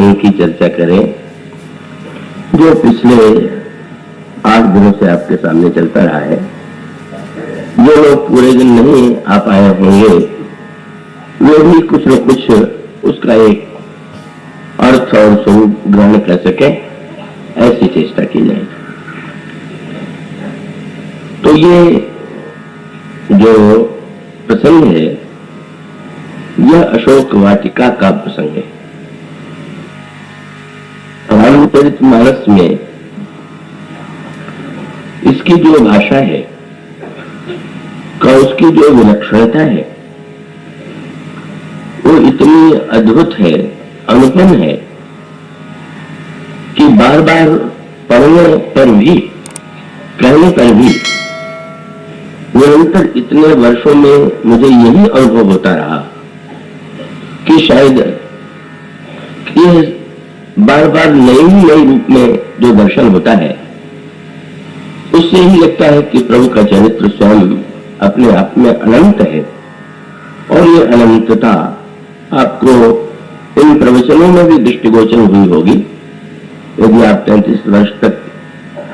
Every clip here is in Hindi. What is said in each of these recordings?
प्रसंग की चर्चा करें जो पिछले 8 दिनों से आपके सामने चलता रहा है। जो लोग पूरे दिन नहीं आ पाए होंगे वे भी कुछ न कुछ उसका एक अर्थ और स्वरूप ग्रहण कर सके, ऐसी चेष्टा की जाए। तो ये जो प्रसंग है यह अशोक वाटिका का प्रसंग है। रामचरितमानस में इसकी जो भाषा है का उसकी जो विलक्षणता है वो इतनी अद्भुत है, अनुपम है कि बार बार पढ़ने पर भी, कहने पर भी निरंतर इतने वर्षों में मुझे यही अनुभव होता रहा कि शायद ये बार बार नए रूप में जो दर्शन होता है उससे ही लगता है कि प्रभु का चरित्र स्वयं अपने आप में अनंत है। और ये अनंतता आपको इन प्रवचनों में भी दृष्टिगोचर हुई होगी। यदि आप 33 वर्ष तक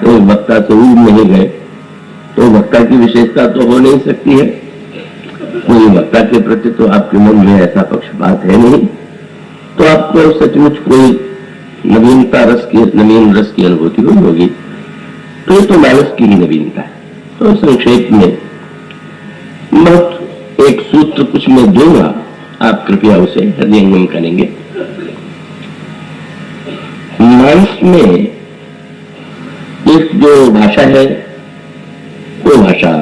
एक वक्ता से ऊब नहीं गए तो वक्ता की विशेषता तो हो नहीं सकती है। कोई वक्ता के प्रति तो आपके मन में ऐसा पक्षपात है नहीं, तो आपको सचमुच कोई नवीन रस की अनुभूति हुई होगी। तो ये तो मानस की ही नवीनता है। तो संक्षेप में बहुत एक सूत्र कुछ मैं दूंगा, आप कृपया उसे हृदयंगम करेंगे। मानस में एक जो भाषा है वो भाषा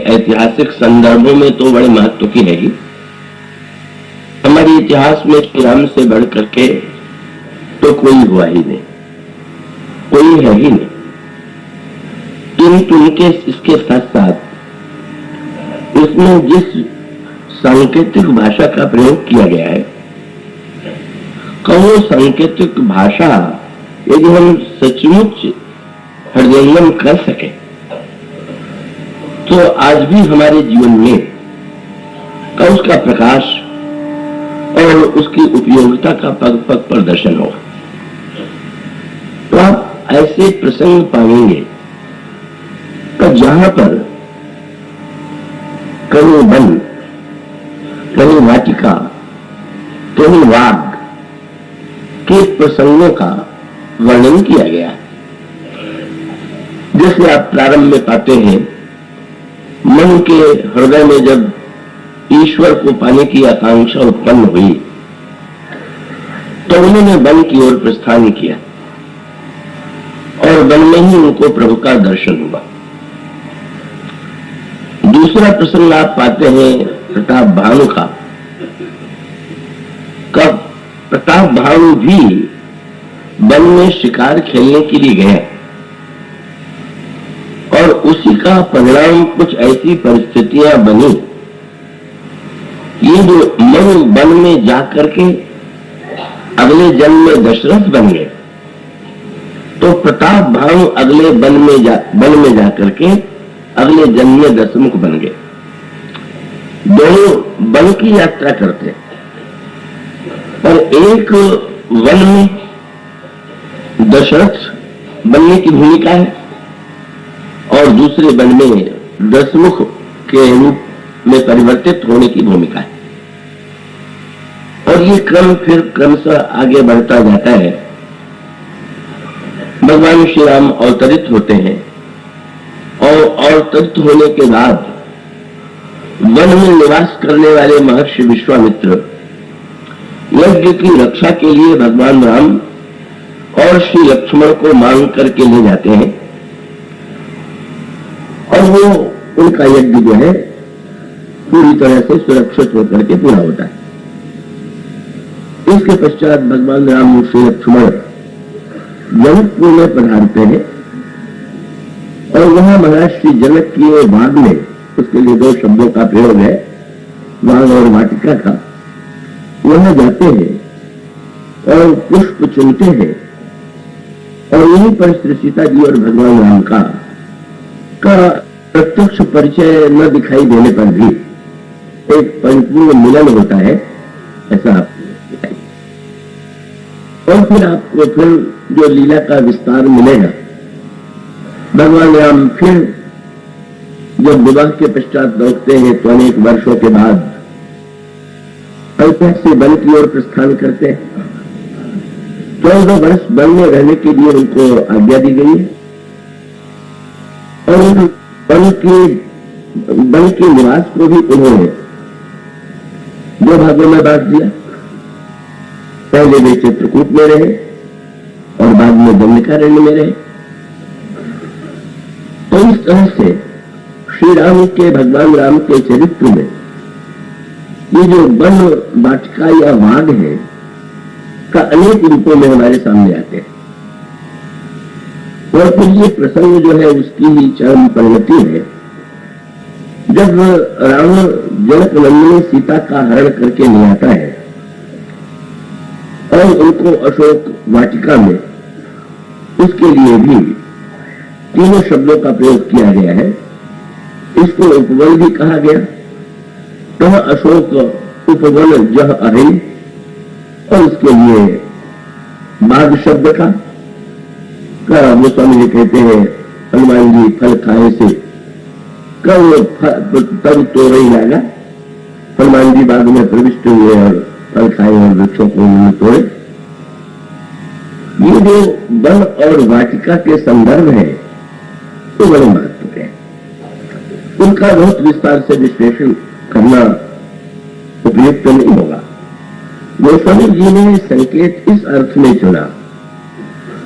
ऐतिहासिक संदर्भों में तो बड़े महत्व की है ही। हमारे इतिहास में श्री राम से बढ़ करके तो कोई हुआ ही नहीं, कोई है ही नहीं। किंतु उनके इसके साथ साथ इसमें जिस सांकेतिक भाषा का प्रयोग किया गया है वो सांकेतिक भाषा यदि हम सचमुच हृदयंगम कर सके तो आज भी हमारे जीवन में उसका प्रकाश और उसकी उपयोगिता का पग पग पर दर्शन होगा। तो आप ऐसे प्रसंग पाएंगे कि जहां पर कहीं वन, कहीं वाटिका, कहीं वाग के प्रसंगों का वर्णन किया गया है। जैसे आप प्रारंभ में पाते हैं, मन के हृदय में जब ईश्वर को पाने की आकांक्षा उत्पन्न हुई तो उन्होंने वन की ओर प्रस्थान किया और वन में ही उनको प्रभु का दर्शन हुआ। दूसरा प्रसंग आप पाते हैं प्रताप भानु का। कब प्रताप भानु भी वन में शिकार खेलने के लिए गए और उसी का परिणाम कुछ ऐसी परिस्थितियां बनी, ये जो मन वन में जाकर के अगले जन्म में दशरथ बन गए तो प्रताप भानु अगले वन में जाकर के अगले जन्म में दशमुख बन गए। दोनों वन की यात्रा करते और एक वन में दशरथ बनने की भूमिका है और दूसरे वन में दशमुख के रूप में परिवर्तित होने की भूमिका है। और ये क्रम फिर क्रमशः आगे बढ़ता जाता है। भगवान श्री राम अवतरित होते हैं और अवतरित होने के बाद वन में निवास करने वाले महर्षि विश्वामित्र यज्ञ की रक्षा के लिए भगवान राम और श्री लक्ष्मण को मांग करके ले जाते हैं और वो उनका यज्ञ जो है पूरी तरह से सुरक्षित होकर के पूरा होता है। इसके पश्चात भगवान राम श्री लक्ष्मण जनकपुर में पधारते हैं और वहां महाराज श्री जनक की वाग में, उसके लिए 2 शब्दों का प्रयोग है, वाग और वाटिका का, वहां जाते हैं और पुष्प चुनते हैं और यहीं पर श्री सीता जी और भगवान राम का प्रत्यक्ष परिचय न दिखाई देने पर भी एक परिपूर्ण मिलन होता है, ऐसा और फिर आपको फिर जो लीला का विस्तार मिलेगा, भगवान राम फिर जब विवाह के पश्चात लौटते हैं तो अनेक वर्षों के बाद अयोध्या से वन की ओर प्रस्थान करते हैं। 14 वर्ष वन में रहने के लिए उनको आज्ञा दी गई है और वन के निवास को भी उन्होंने 2 भागों में बांट दिया। पहले वे चित्रकूट में रहे और बाद में दंडकारण्य में रहे। तो इस तरह से श्री राम के, भगवान राम के चरित्र में ये जो वन वाटिका या वाग है का अनेक रूपों में हमारे सामने आते हैं। और फिर ये प्रसंग जो है उसकी ही चरम परिणति है जब रावण जनक नंदिनी सीता का हरण करके ले आता है और उनको अशोक वाटिका में, उसके लिए भी 3 शब्दों का प्रयोग किया गया है। इसको उपवन भी कहा गया, तह अशोक उपवन जह अहि, और उसके लिए बाघ शब्द का गोस्वामी जी कहते हैं हनुमान जी फल खाए से तब तोड़ ही लगा। हनुमान जी बाग में प्रविष्ट हुए और फल खाए और वृक्षों को उन्होंने तोड़े। ये जो वन और वाटिका के संदर्भ है तो बड़े महत्व के, उनका बहुत विस्तार से विश्लेषण करना उपयुक्त तो नहीं होगा। गोस्वामी जी ने संकेत इस अर्थ में चुना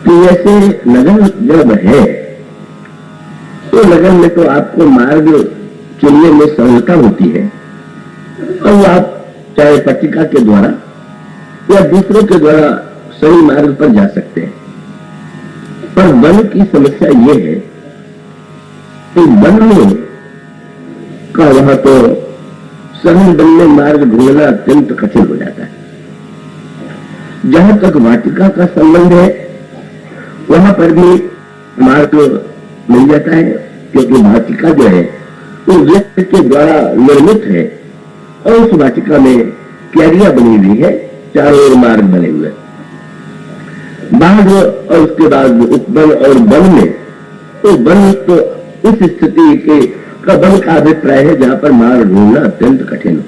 कि ऐसे लगन जब है तो लगन में तो आपको मार्ग चुनने में सरलता होती है और आप चाहे पट्टिका के द्वारा या दूसरों के द्वारा सही मार्ग पर जा सकते हैं। पर वन की समस्या ये है कि वन में का वहां तो सहन वन में मार्ग ढूंढना अत्यंत कठिन हो जाता है। जहां तक वाटिका का संबंध है वहां पर भी मार्ग मिल जाता है, क्योंकि वाटिका जो है वो व्यक्ति के द्वारा निर्मित है और उस वाटिका में क्यारियां बनी हुई है, चारों ओर मार्ग बने हुए। बाघ और उसके बाद उपवन और वन में तो वन तो उस स्थिति के वन का अभिप्राय है जहां पर मार्ग ढूंढना अत्यंत कठिन हो।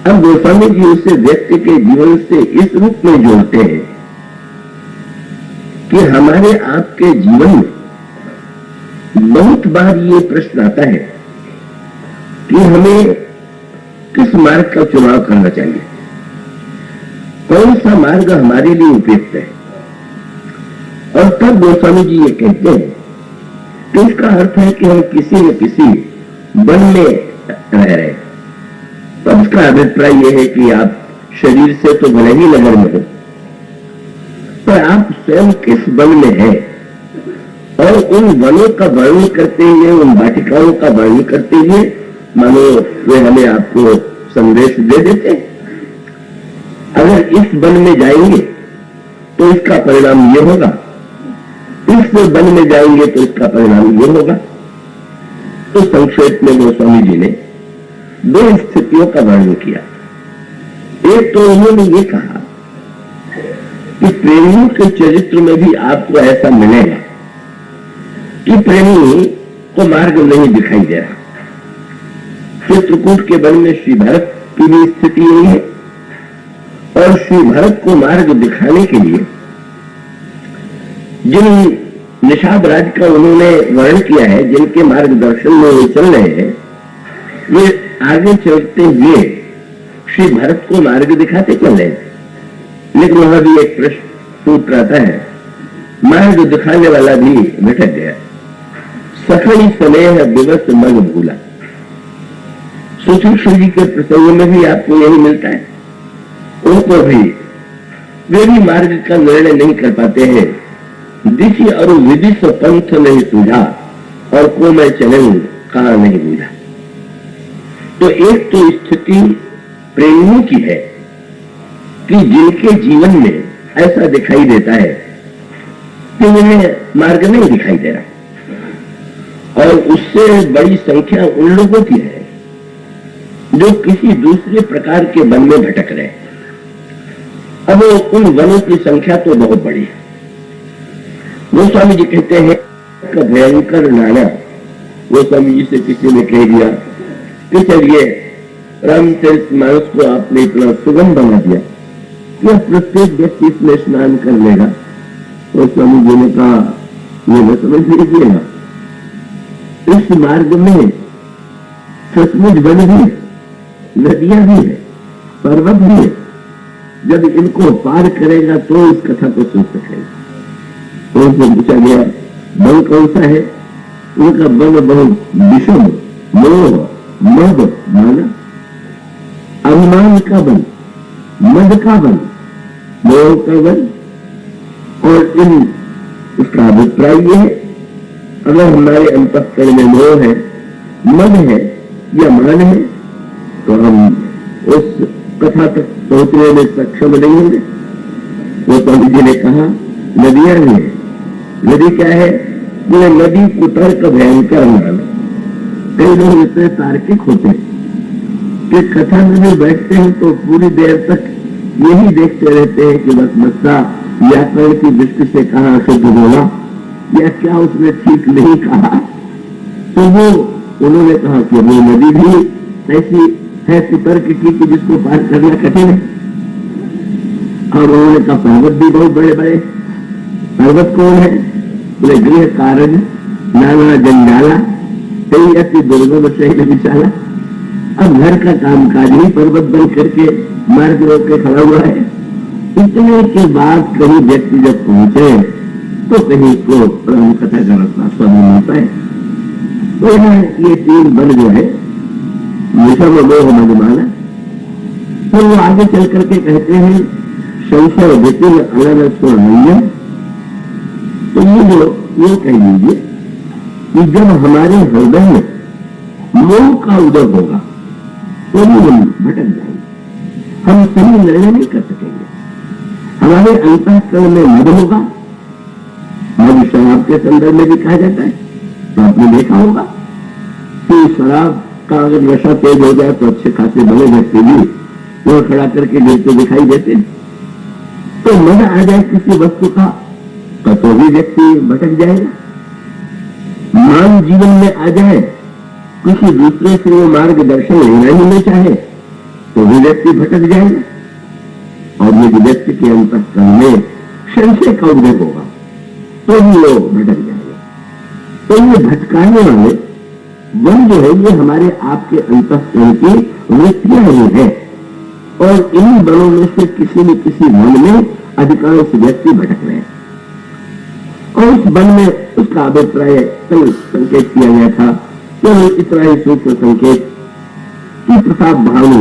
अब गोस्वामी जी उसे व्यक्ति के जीवन से इस रूप में जोड़ते हैं कि हमारे आपके जीवन में बहुत बार ये प्रश्न आता है कि हमें किस मार्ग का चुनाव करना चाहिए, कौन सा मार्ग हमारे लिए उपयुक्त है। और तब गोस्वामी जी ये कहते हैं कि इसका अर्थ है कि हम किसी न किसी वन में रह रहे हैं। तब इसका अभिप्राय यह है कि आप शरीर से तो भले ही नगर में हो, पर आप स्वयं किस वन में हैं और उन वनों का वर्णन करते हुए, उन वाटिकाओं का वर्णन करते हुए मानो वे हमें आपको संदेश दे देते हैं। अगर इस वन में जाएंगे तो इसका परिणाम ये होगा, इस वन में जाएंगे तो इसका परिणाम ये होगा। तो संक्षेप में गोस्वामी जी ने 2 स्थितियों का वर्णन किया। एक तो उन्होंने ये कहा कि प्रेमियों के चरित्र में भी आपको ऐसा मिलेगा कि प्रेमी को मार्ग नहीं दिखाई दे रहा। चित्रकूट के वन में श्री भरत की भी स्थिति यही है और श्री भरत को मार्ग दिखाने के लिए जिन निषाद राज का उन्होंने वर्णन किया है, जिनके मार्गदर्शन में वो चल रहे हैं, वे आगे चलते हुए श्री भरत को मार्ग दिखाते चल रहे थे। लेकिन वहां भी एक प्रश्न टूट रहता है, मार्ग दिखाने वाला भी भटक गया। सखी स्नेह दिवस मन भूला। सुशील जी के प्रसंग में भी आपको यही मिलता है। उनको भी वे भी मार्ग का निर्णय नहीं कर पाते हैं। दिशि और विदिश पंथ नहीं सूझा और को मैं चलन कहा नहीं बूझा। तो एक तो स्थिति प्रेमियों की है कि जिनके जीवन में ऐसा दिखाई देता है कि उन्हें मार्ग नहीं दिखाई दे रहा, और उससे बड़ी संख्या उन लोगों की है जो किसी दूसरे प्रकार के वन में भटक रहे हैं। अब उन वनों की संख्या तो बहुत बड़ी है। गोस्वामी जी कहते हैं कि भयंकर नाना, गोस्वामी जी से किसी ने कह दिया कि चलिए रामचरितमानस को आपने इतना सुगम बना दिया कि प्रत्येक व्यक्ति इसमें स्नान कर लेगा। गोस्वामी जी ने कहा ये न समझ लीजिएगा, इस मार्ग में सचमुच वन भी है, नदियां भी है, पर्वत भी है। जब इनको पार करेगा तो इस कथा को सुन सकेगा। तो उनसे पूछा गया वन कौन सा है? उनका वन बहुत विषम, मोह, मद माना, अभिमान का वन, मद का वन, मोह का वन। और इन इसका अभिप्राय यह है, अगर हमारे अंतःकरण में मोह है, मद है या मान है तो हम उस कथा तक पहुंचने में सक्षम नहीं होंगे। वो स्वामी जी ने कहा नदियां भी है। नदी क्या है? बोले नदी कुतर्क भयंकर मान। कई लोग इतने तार्किक होते हैं कि कथा में भी बैठते हैं तो पूरी देर तक यही देखते रहते हैं कि बस बच्चा व्याकरण की दृष्टि से कहा शुद्ध बोला या क्या उसने ठीक नहीं कहा। तो वो उन्होंने कहा कि वो नदी भी ऐसी है कुतर्क की कि जिसको पार करना कठिन है। और उन्होंने कहा पर्वत भी बहुत बड़े बड़े। पर्वत कौन है? बोले गृह कारण नाना जंजाला कई ऐसी दुर्गम शैल विशाला। अब घर का कामकाज ही पर्वत बन करके मार्ग रोक के खड़ा हुआ है। इतने के बाद कहीं व्यक्ति जब पहुंचे तो कहीं को राम कथा का रास्ता स्वाद मिलता है। तो यहाँ ये तीन वन जो है विषम मोह मदमाना। तो वो आगे चल करके कहते हैं संशय विपिन अलग स्वरण्य। तो ये कह लीजिए कि जब हमारे हृदय में मोह का उदय होगा तो भी हम भटक जाएंगे, हम सही निर्णय नहीं कर सकेंगे। हमारे अंतःकरण में मद होगा। मद शराब के संदर्भ में भी कहा जाता है, तो आपने देखा होगा कि शराब का अगर नशा तेज हो जाए तो अच्छे खासे बड़े व्यक्ति भी वो खड़ा करके गिरते दिखाई देते। तो मद आ जाए किसी वस्तु का तो भी व्यक्ति भटक जाएगा। मान जीवन में आ जाए, किसी दूसरे से वो मार्गदर्शन लेना ही नहीं चाहे तो भी व्यक्ति भटक जाएगा। और यदि व्यक्ति के अंतःकरण में संशय का उदय होगा तो भी वो भटक जाएगा। तो ये भटकाने वाले वन जो है ये हमारे आपके अंतःकरण की वृत्तियां ही है। और इन वनों में से किसी न किसी वन में अधिकांश व्यक्ति भटक रहे हैं। और उस वन में उसका अभिप्राय कल संकेत किया गया था, केवल इतना ही सूक्ष्म संकेत कि प्रताप भानु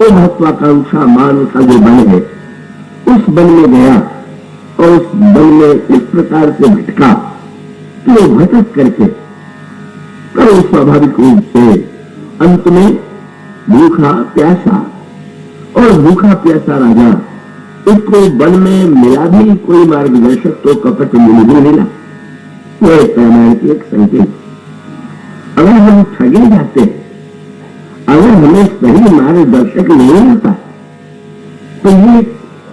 वो महत्वाकांक्षा मान का जो वन है उस वन में गया और उस वन में इस प्रकार से भटका कि वो भटक करके करो स्वाभाविक रूप से अंत में भूखा प्यासा, और भूखा प्यासा राजा उसको वन में मिला भी कोई मार्गदर्शक तो कपट मिल भी मिला। वो एक प्रमाण की एक संकेत। अगर हम ठगे जाते, अगर हमें सही मार्गदर्शक नहीं आता तो ये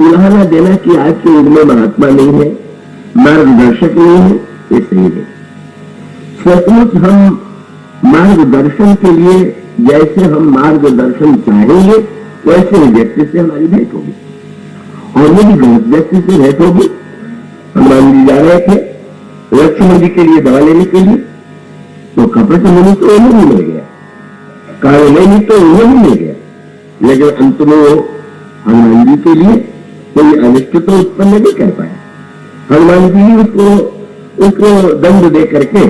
उलाहना देना कि आज के युग में महात्मा नहीं है, मार्गदर्शक नहीं है, ये सही है। सचमुच हम मार्गदर्शन के लिए जैसे हम मार्गदर्शन चाहेंगे वैसे व्यक्ति से हमारी भेंट होगी। और यदि गलत व्यक्ति से भेंट होगी, हनुमान जी जा रहे थे लक्ष्मण जी के लिए दवा लेने के लिए, तो कपट मुनि तो उन्हें भी मिल गया, काले नहीं तो उन्हें भी मिल गया, लेकिन अंत में वो हनुमान जी के लिए कोई अनिष्ट तो उत्पन्न नहीं कर पाया। हनुमान जी ही उसको दंड दे करके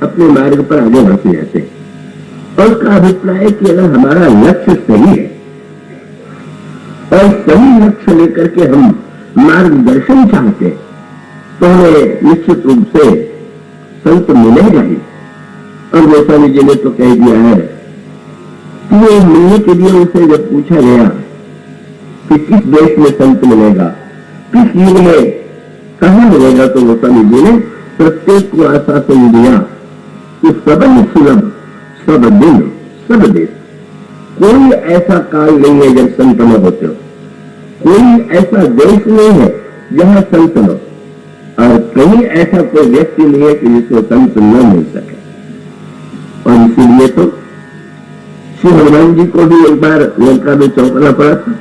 अपने मार्ग पर आगे बढ़ते जाते। और उसका अभिप्राय है कि अगर हमारा लक्ष्य सही है और सही लक्ष्य लेकर के हम मार्गदर्शन चाहते तो हमें निश्चित रूप से संत मिलेगा ही। और गोस्वामी जी ने तो कह दिया है कि वो मिलने के लिए उसे जब पूछा गया कि किस देश में संत मिलेगा, किस युग में कहां मिलेगा, तो गोस्वामी जी ने प्रत्येक को आश्वासन दिया कि सबन सुलभ सब दिन सब देश। कोई ऐसा काल नहीं है जब संत न होते हो, कोई ऐसा देश नहीं है जहां संत न, और कहीं ऐसा कोई व्यक्ति नहीं है कि जिसको संत न मिल सके। और इसीलिए तो श्री हनुमान जी को भी एक बार लंका में चौंकना पड़ा था।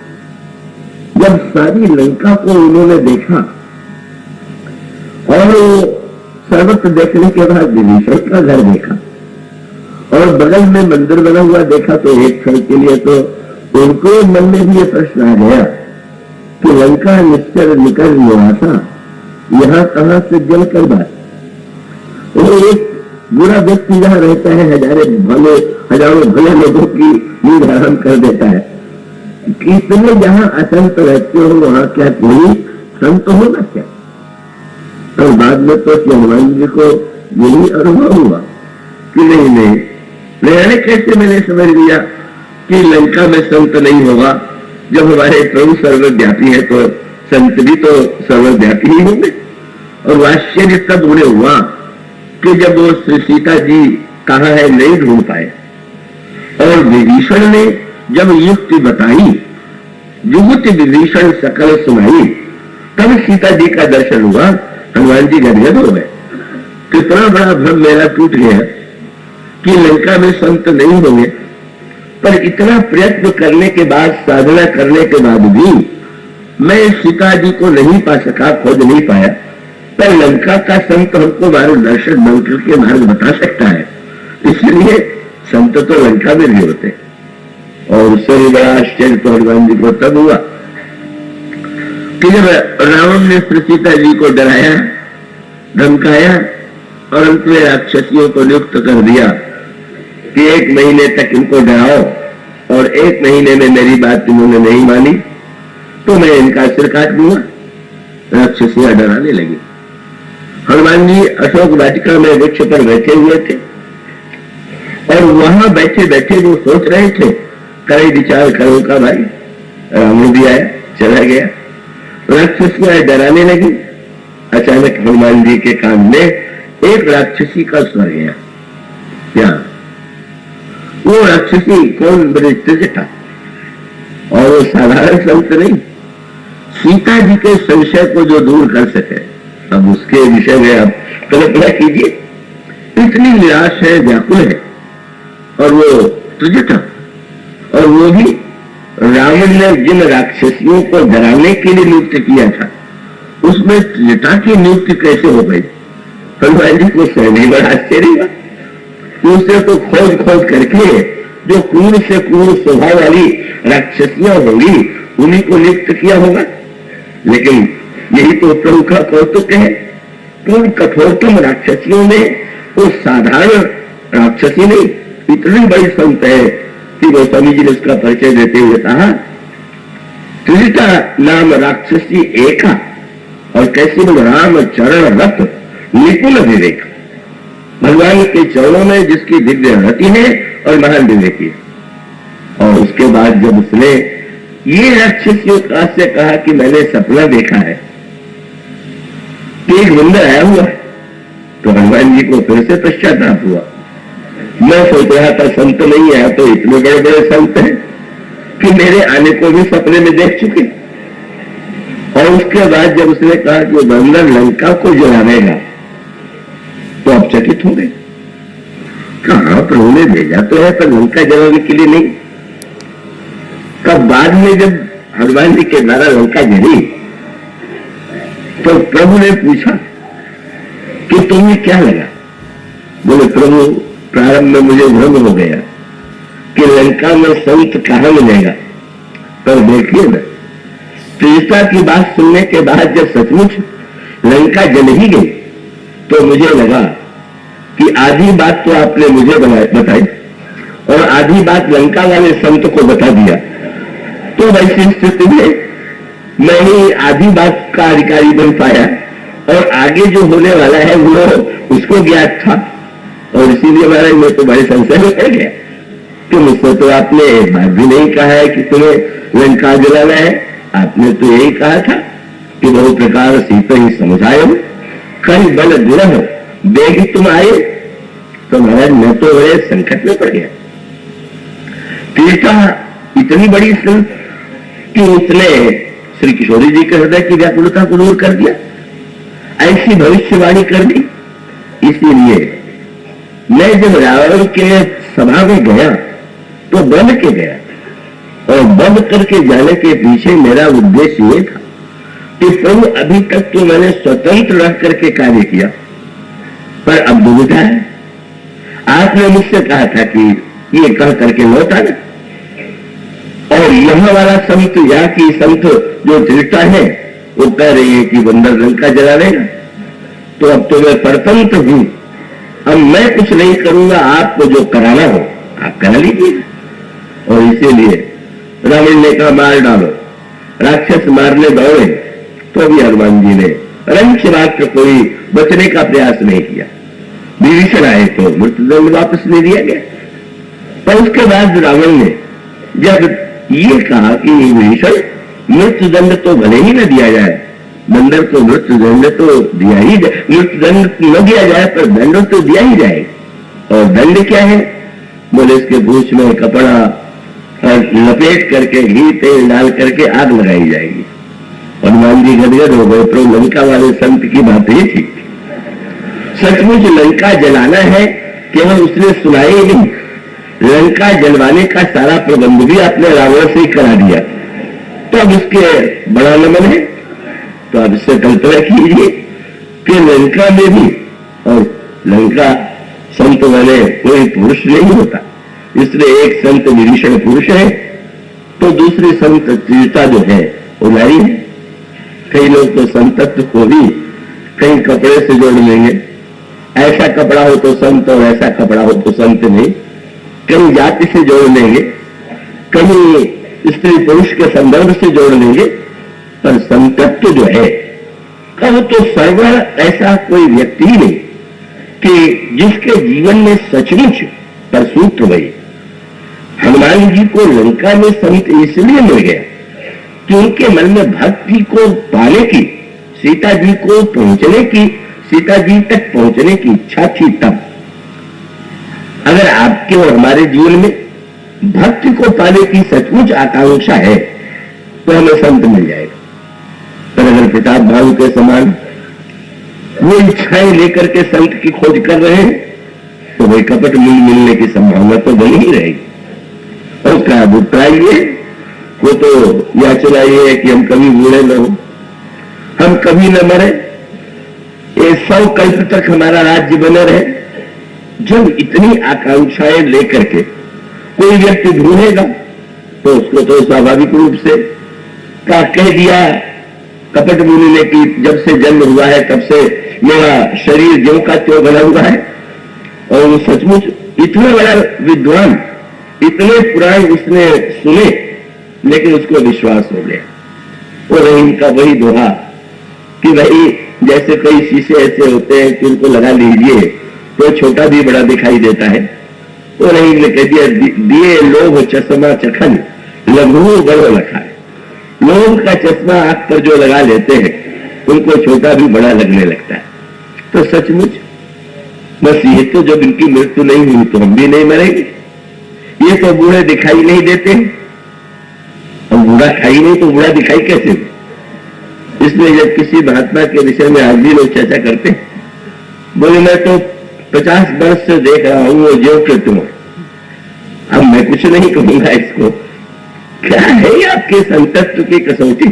जब सारी लंका को उन्होंने देखा और सर्वत्र देखने के बाद विभीषण का घर देखा और बगल में मंदिर बना हुआ देखा, तो एक क्षण के लिए तो उनको मन में भी ये प्रश्न आ गया कि लंका निश्चर निकर निवासा, यहां कहां से जल कर बात। वो एक बुरा व्यक्ति जहां रहता है हजारों भले लोगों की नींद हराम कर देता है, कितने जहां असंत रहते हो वहां क्या कोई संत होगा क्या? और बाद में तो श्री हनुमान जी को यही अनुभव हुआ कि नहीं, कैसे मैंने समझ लिया कि लंका में संत नहीं होगा। जब हमारे प्रभु सर्वव्यापी है तो संत भी तो सर्वव्यापी ही होंगे। और आश्चर्य तब उन्हें हुआ कि जब वो सीता जी कहाँ है नहीं ढूंढ पाए, और विभीषण ने जब युक्ति बताई, युक्ति विभीषण सकल सुनाई, तब सीता जी का दर्शन हुआ। हनुमान जी गदगद हो गए। कितना बड़ा भ्रम मेरा टूट गया कि लंका में संत नहीं होंगे, पर इतना प्रयत्न करने के बाद, साधना करने के बाद भी मैं सीता जी को नहीं पा सका, खोज नहीं पाया। पर लंका का संत हमको मार्गदर्शन मंत्र के मार्ग बता सकता है, इसलिए संत तो लंका में भी होते। और उससे भी बड़ा आश्चर्य तो हनुमान जी को तब हुआ कि जब रावण ने सीता जी को डराया, धमकाया और अंत में राक्षसियों को नियुक्त कर दिया कि 1 महीने तक इनको डराओ, और 1 महीने में मेरी बात इन्होंने नहीं मानी तो मैं इनका सिर काट दूंगा। राक्षसियां डराने लगी। हनुमान जी अशोक वाटिका में वृक्ष पर बैठे हुए थे और वहां बैठे बैठे वो सोच रहे थे, करे विचार करो का भाई, रावण भी आया चला गया, राक्षसियां डराने लगी। अचानक हनुमान जी के कान में एक राक्षसी का स्वर गया। क्या वो राक्षसी कौन? त्रिजटा। और वो साधारण संत नहीं, सीता जी के संशय को जो दूर कर सके। अब उसके विषय में आप कल्पना कीजिए, इतनी निराश है, व्याकुल है, और वो त्रिजटा, और वो भी रावण ने जिन राक्षसियों को डराने के लिए नियुक्त किया था, उसमें त्रिजटा की नियुक्ति कैसे हो गई? हनुमान जी को सहनी बड़ा आश्चर्य हुआ। दूसरे तो खोज खोज करके जो क्रूर से क्रूर स्वभाव वाली राक्षसियां होंगी उन्हीं को नियुक्त किया होगा, लेकिन यही तो प्रभु का कौतुक है कि उन कठोरतम राक्षसियों में वो साधारण राक्षसी नहीं, इतनी बड़ी संत है कि गोस्वामी जी ने उसका परिचय देते हुए कहा, त्रिजटा नाम राक्षसी एका, और कैसी राम चरण रत निपुण विवेक। भगवान के चरणों में जिसकी दिव्य रति है और महान विवेक है। और उसके बाद जब उसने ये राक्षसियों से कहा कि मैंने सपना देखा है कि एक बंदर आया हुआ है, तो हनुमान जी को फिर से पश्चाताप हुआ। मैं सोच रहा था संत नहीं आया तो इतने बड़े बड़े संत हैं कि मेरे आने को भी सपने में देख चुके। और उसके बाद जब उसने कहा कि वो बंदर लंका को जलाएगा तो आप चकित हो गए। कहा प्रभु ने भेजा तो है पर लंका जलाने के लिए नहीं। कब बाद में जब हनुमान जी के द्वारा लंका जली तो प्रभु ने पूछा कि तुम्हें क्या लगा? बोले प्रभु प्रारंभ में मुझे भ्रम हो गया कि लंका में संत कहां मिलेगा, पर देखिए ना त्रिजटा की बात सुनने के बाद जब सचमुच लंका जल ही गई तो मुझे लगा कि आधी बात तो आपने मुझे बताई और आधी बात लंका वाले संत को बता दिया, तो वैसी स्थिति में मैं ही आधी बात का अधिकारी बन पाया और आगे जो होने वाला है वो उसको ज्ञात था। और इसीलिए महाराज मैं तो बड़े संशय में पड़ गया कि मुझसे तो आपने एक बात भी नहीं कहा है कि तुम्हें लंका जलाना है। आपने तो यही कहा था कि बहु प्रकार सीता ही समझाए हो, कई बल दृढ़ बेग तुम आए। तो महाराज मैं तो बड़े संकट में पड़ गया। त्रिजटा इतनी बड़ी संत कि उसने श्री किशोरी जी के हृदय की व्याकुलता को दूर कर दिया, ऐसी भविष्यवाणी कर दी। इसीलिए मैं जब रावण के सभा में गया तो बंद के गया, और बंद करके जाने के पीछे मेरा उद्देश्य ये था कि प्रभु अभी तक तो मैंने स्वतंत्र रह करके कार्य किया, पर अब दुविधा है। आपने मुझसे कहा था कि ये कह करके लौट आना, और यहां वाला संत यहाँ की संत जो दृष्टा है वो कह रही है कि बंदर लंका जला देगा, तो अब तो मैं परतंत्र हूं, अब मैं कुछ नहीं करूंगा, आपको जो कराना हो आप करा लीजिए। और इसीलिए रावण ने कहा मार डालो, राक्षस मारने दौड़े तो भी हनुमान जी ने रंग मात्र कोई बचने का प्रयास नहीं किया। विभीषण आए तो मृत्युदंड वापस नहीं दिया गया। पर उसके बाद रावण ने जब ये कहा कि विभीषण मृत्युदंड तो भले ही न दिया जाए, बंदर को मृत्युदंड तो दिया ही जाए, मृत्युदंड न दिया जाए पर दंड तो दिया ही जाए। और दंड क्या है? बोले इसके पूंछ में कपड़ा लपेट करके घी तेल डाल करके आग लगाई जाएगी। हनुमान जी गदगद हो गए, प्रभु लंका वाले संत की बात ही थी। सचमुच लंका जलाना है, केवल उसने सुनाई ही नहीं, लंका जलवाने का सारा प्रबंध भी आपने रावण से ही करा दिया। तो अब इसके बड़ा नमन है। तो अब इससे कल्पना कीजिए कि लंका में भी, और लंका संत वाले कोई पुरुष नहीं होता, इसलिए एक संत विभीषण पुरुष है तो दूसरी संत तीर्था जो है वो नारी है। कई लोग तो संतत्व को भी कहीं कपड़े से जोड़ लेंगे, ऐसा कपड़ा हो तो संत और ऐसा कपड़ा हो तो संत नहीं, कहीं जाति से जोड़ लेंगे, कहीं स्त्री पुरुष के संदर्भ से जोड़ लेंगे, पर संतत्व जो है कब तो सर्वर ऐसा कोई व्यक्ति ही नहीं कि जिसके जीवन में सचमुच पर सूत्र वही। हनुमान जी को लंका में संत इसलिए मिल गया कि उनके मन में भक्ति को पाने की, सीता जी को पहुंचने की, सीता जी तक पहुंचने की इच्छा थी। तब अगर आपके और हमारे जीवन में भक्ति को पाने की सचमुच आकांक्षा है तो हमें संत मिल जाएगा। पर अगर प्रताप बाबू के समान वो इच्छाएं लेकर के संत की खोज कर रहे हैं तो वही कपट मिलने की संभावना तो बनी ही रहेगी। और उसका अभिप्राय ये, वो तो याचना ये है कि हम कभी बूढ़े न हो, हम कभी न मरे, ये 100 कल्प तक हमारा राज्य बना रहे। जब इतनी आकांक्षाएं लेकर के कोई व्यक्ति ढूंढेगा तो उसको तो स्वाभाविक रूप से कह दिया कपट मुनि ने कि जब से जन्म हुआ है तब से मेरा शरीर ज्यों का त्यों बना हुआ है। और वो सचमुच इतना बड़ा विद्वान, इतने पुराण उसने सुने, लेकिन उसको विश्वास हो गया। वो रहीम का वही दोहा कि भाई जैसे कई शीशे ऐसे होते हैं कि उनको लगा लीजिए तो छोटा भी बड़ा दिखाई देता है। तो रहीम ने कह दिया दिए लोभ चश्मा चखन लघु बड़ो लखा है। लोभ का चश्मा आंख पर जो लगा लेते हैं उनको छोटा भी बड़ा लगने लगता है। तो सचमुच बस ये तो जब इनकी मृत्यु नहीं हुई तो हम भी नहीं मरेंगे। ये तो बूढ़े दिखाई नहीं देते, और बूढ़ा खाई नहीं तो बूढ़ा दिखाई कैसे दे? इसलिए जब किसी महात्मा के विषय में आज भी लोग चर्चा करते हैं, बोले मैं तो 50 वर्ष से देख रहा हूं वो ज्यों के तुम। अब मैं कुछ नहीं कहूंगा इसको, क्या है आपके संतत्व की कसौटी?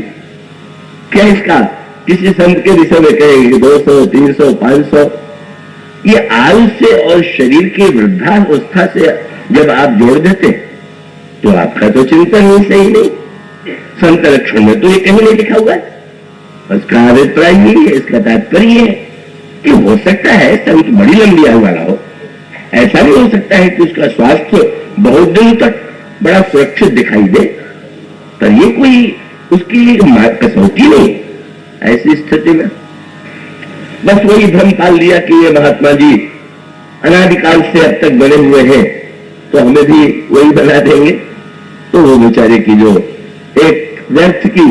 क्या इसका किसी संत के विषय में कहेंगे 200, 300, 500? ये आयु से और शरीर की वृद्धावस्था से जब आप जोड़ देते तो आपका तो चिंतन ही सही नहीं। संत लक्षण में तो ये कहीं नहीं लिखा हुआ है। उसका अभिप्राय यही है, इसका तात्पर्य है कि हो सकता है संत बड़ी लंबी आयु वाला हो, ऐसा भी हो सकता है कि उसका स्वास्थ्य बहुत दिन तक बड़ा सुरक्षित दिखाई दे, पर ये कोई उसकी कसौटी नहीं। ऐसी स्थिति में बस वही भ्रम पाल लिया कि ये महात्मा जी अनादिकाल से अब तक बने हुए हैं तो हमें भी वही बना देंगे। तो वो बेचारे की जो एक व्यर्थ की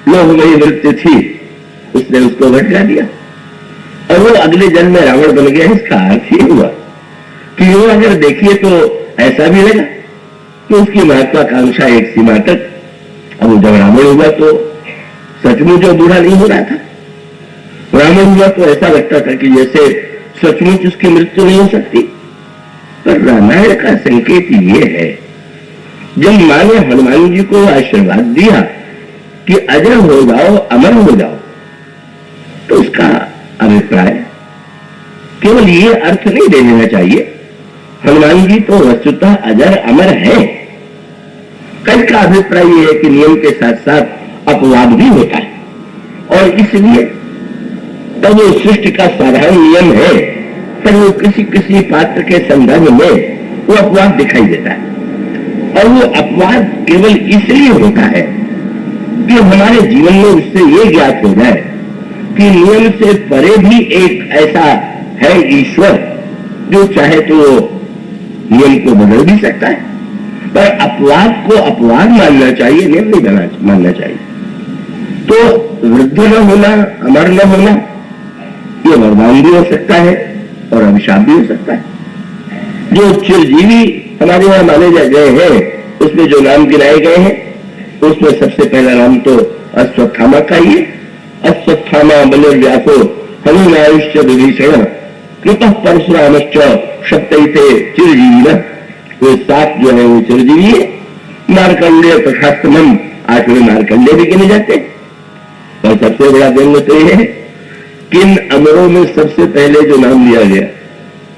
लोभमयी मृत्यु थी उसने उसको भटका दिया, और वो अगले जन्म में रावण बन गया। इसका अर्थ ही हुआ कि वो अगर देखिए तो ऐसा भी लगा कि उसकी महत्वाकांक्षा एक सीमा तक, अब जब रावण हुआ तो सचमुच जो बूढ़ा नहीं हो रहा था। रावण हुआ तो ऐसा लगता था कि जैसे सचमुच उसकी मृत्यु नहीं हो सकती। पर रामायण का संकेत ये है, जब मां ने हनुमान जी को आशीर्वाद दिया कि अजर हो जाओ, अमर हो जाओ, तो उसका अभिप्राय केवल ये अर्थ नहीं दे देना चाहिए हनुमान जी तो वस्तुतः अजर अमर है। कल का अभिप्राय यह है कि नियम के साथ साथ अपवाद भी होता है, और इसलिए तब वो सृष्टि का साधारण नियम है, पर वो किसी किसी पात्र के संदर्भ में वो अपवाद दिखाई देता है। और वो अपवाद केवल इसलिए होता है कि हमारे जीवन में उससे ये ज्ञात हो जाए कि नियम से परे भी एक ऐसा है ईश्वर जो चाहे तो नियम को बदल भी सकता है। पर अपवाद को अपवाद मानना चाहिए, नियम नहीं मानना चाहिए। तो वृद्ध न होना, अमर न होना, ये वरदान भी हो सकता है और अभिशाप भी हो सकता है। जो चिरजीवी हमारे यहां माने गए हैं, उसमें जो नाम गिनाए गए हैं, उसमें सबसे पहला नाम तो अश्वत्थामा का ही है। अश्वत्थामा बलिर्व्यासो हनुमायुष्य विभीषण कृतः परशुरामश्च सप्तैते चिरजीवी। वो 7 जो है वो चिरजीवी है। मार्कंडेय प्रशास्तमम, 8वें मार्कंडेय भी गिने जाते हैं। और सबसे बड़ा व्यंग तो यह है किन अमरों में सबसे पहले जो नाम लिया गया,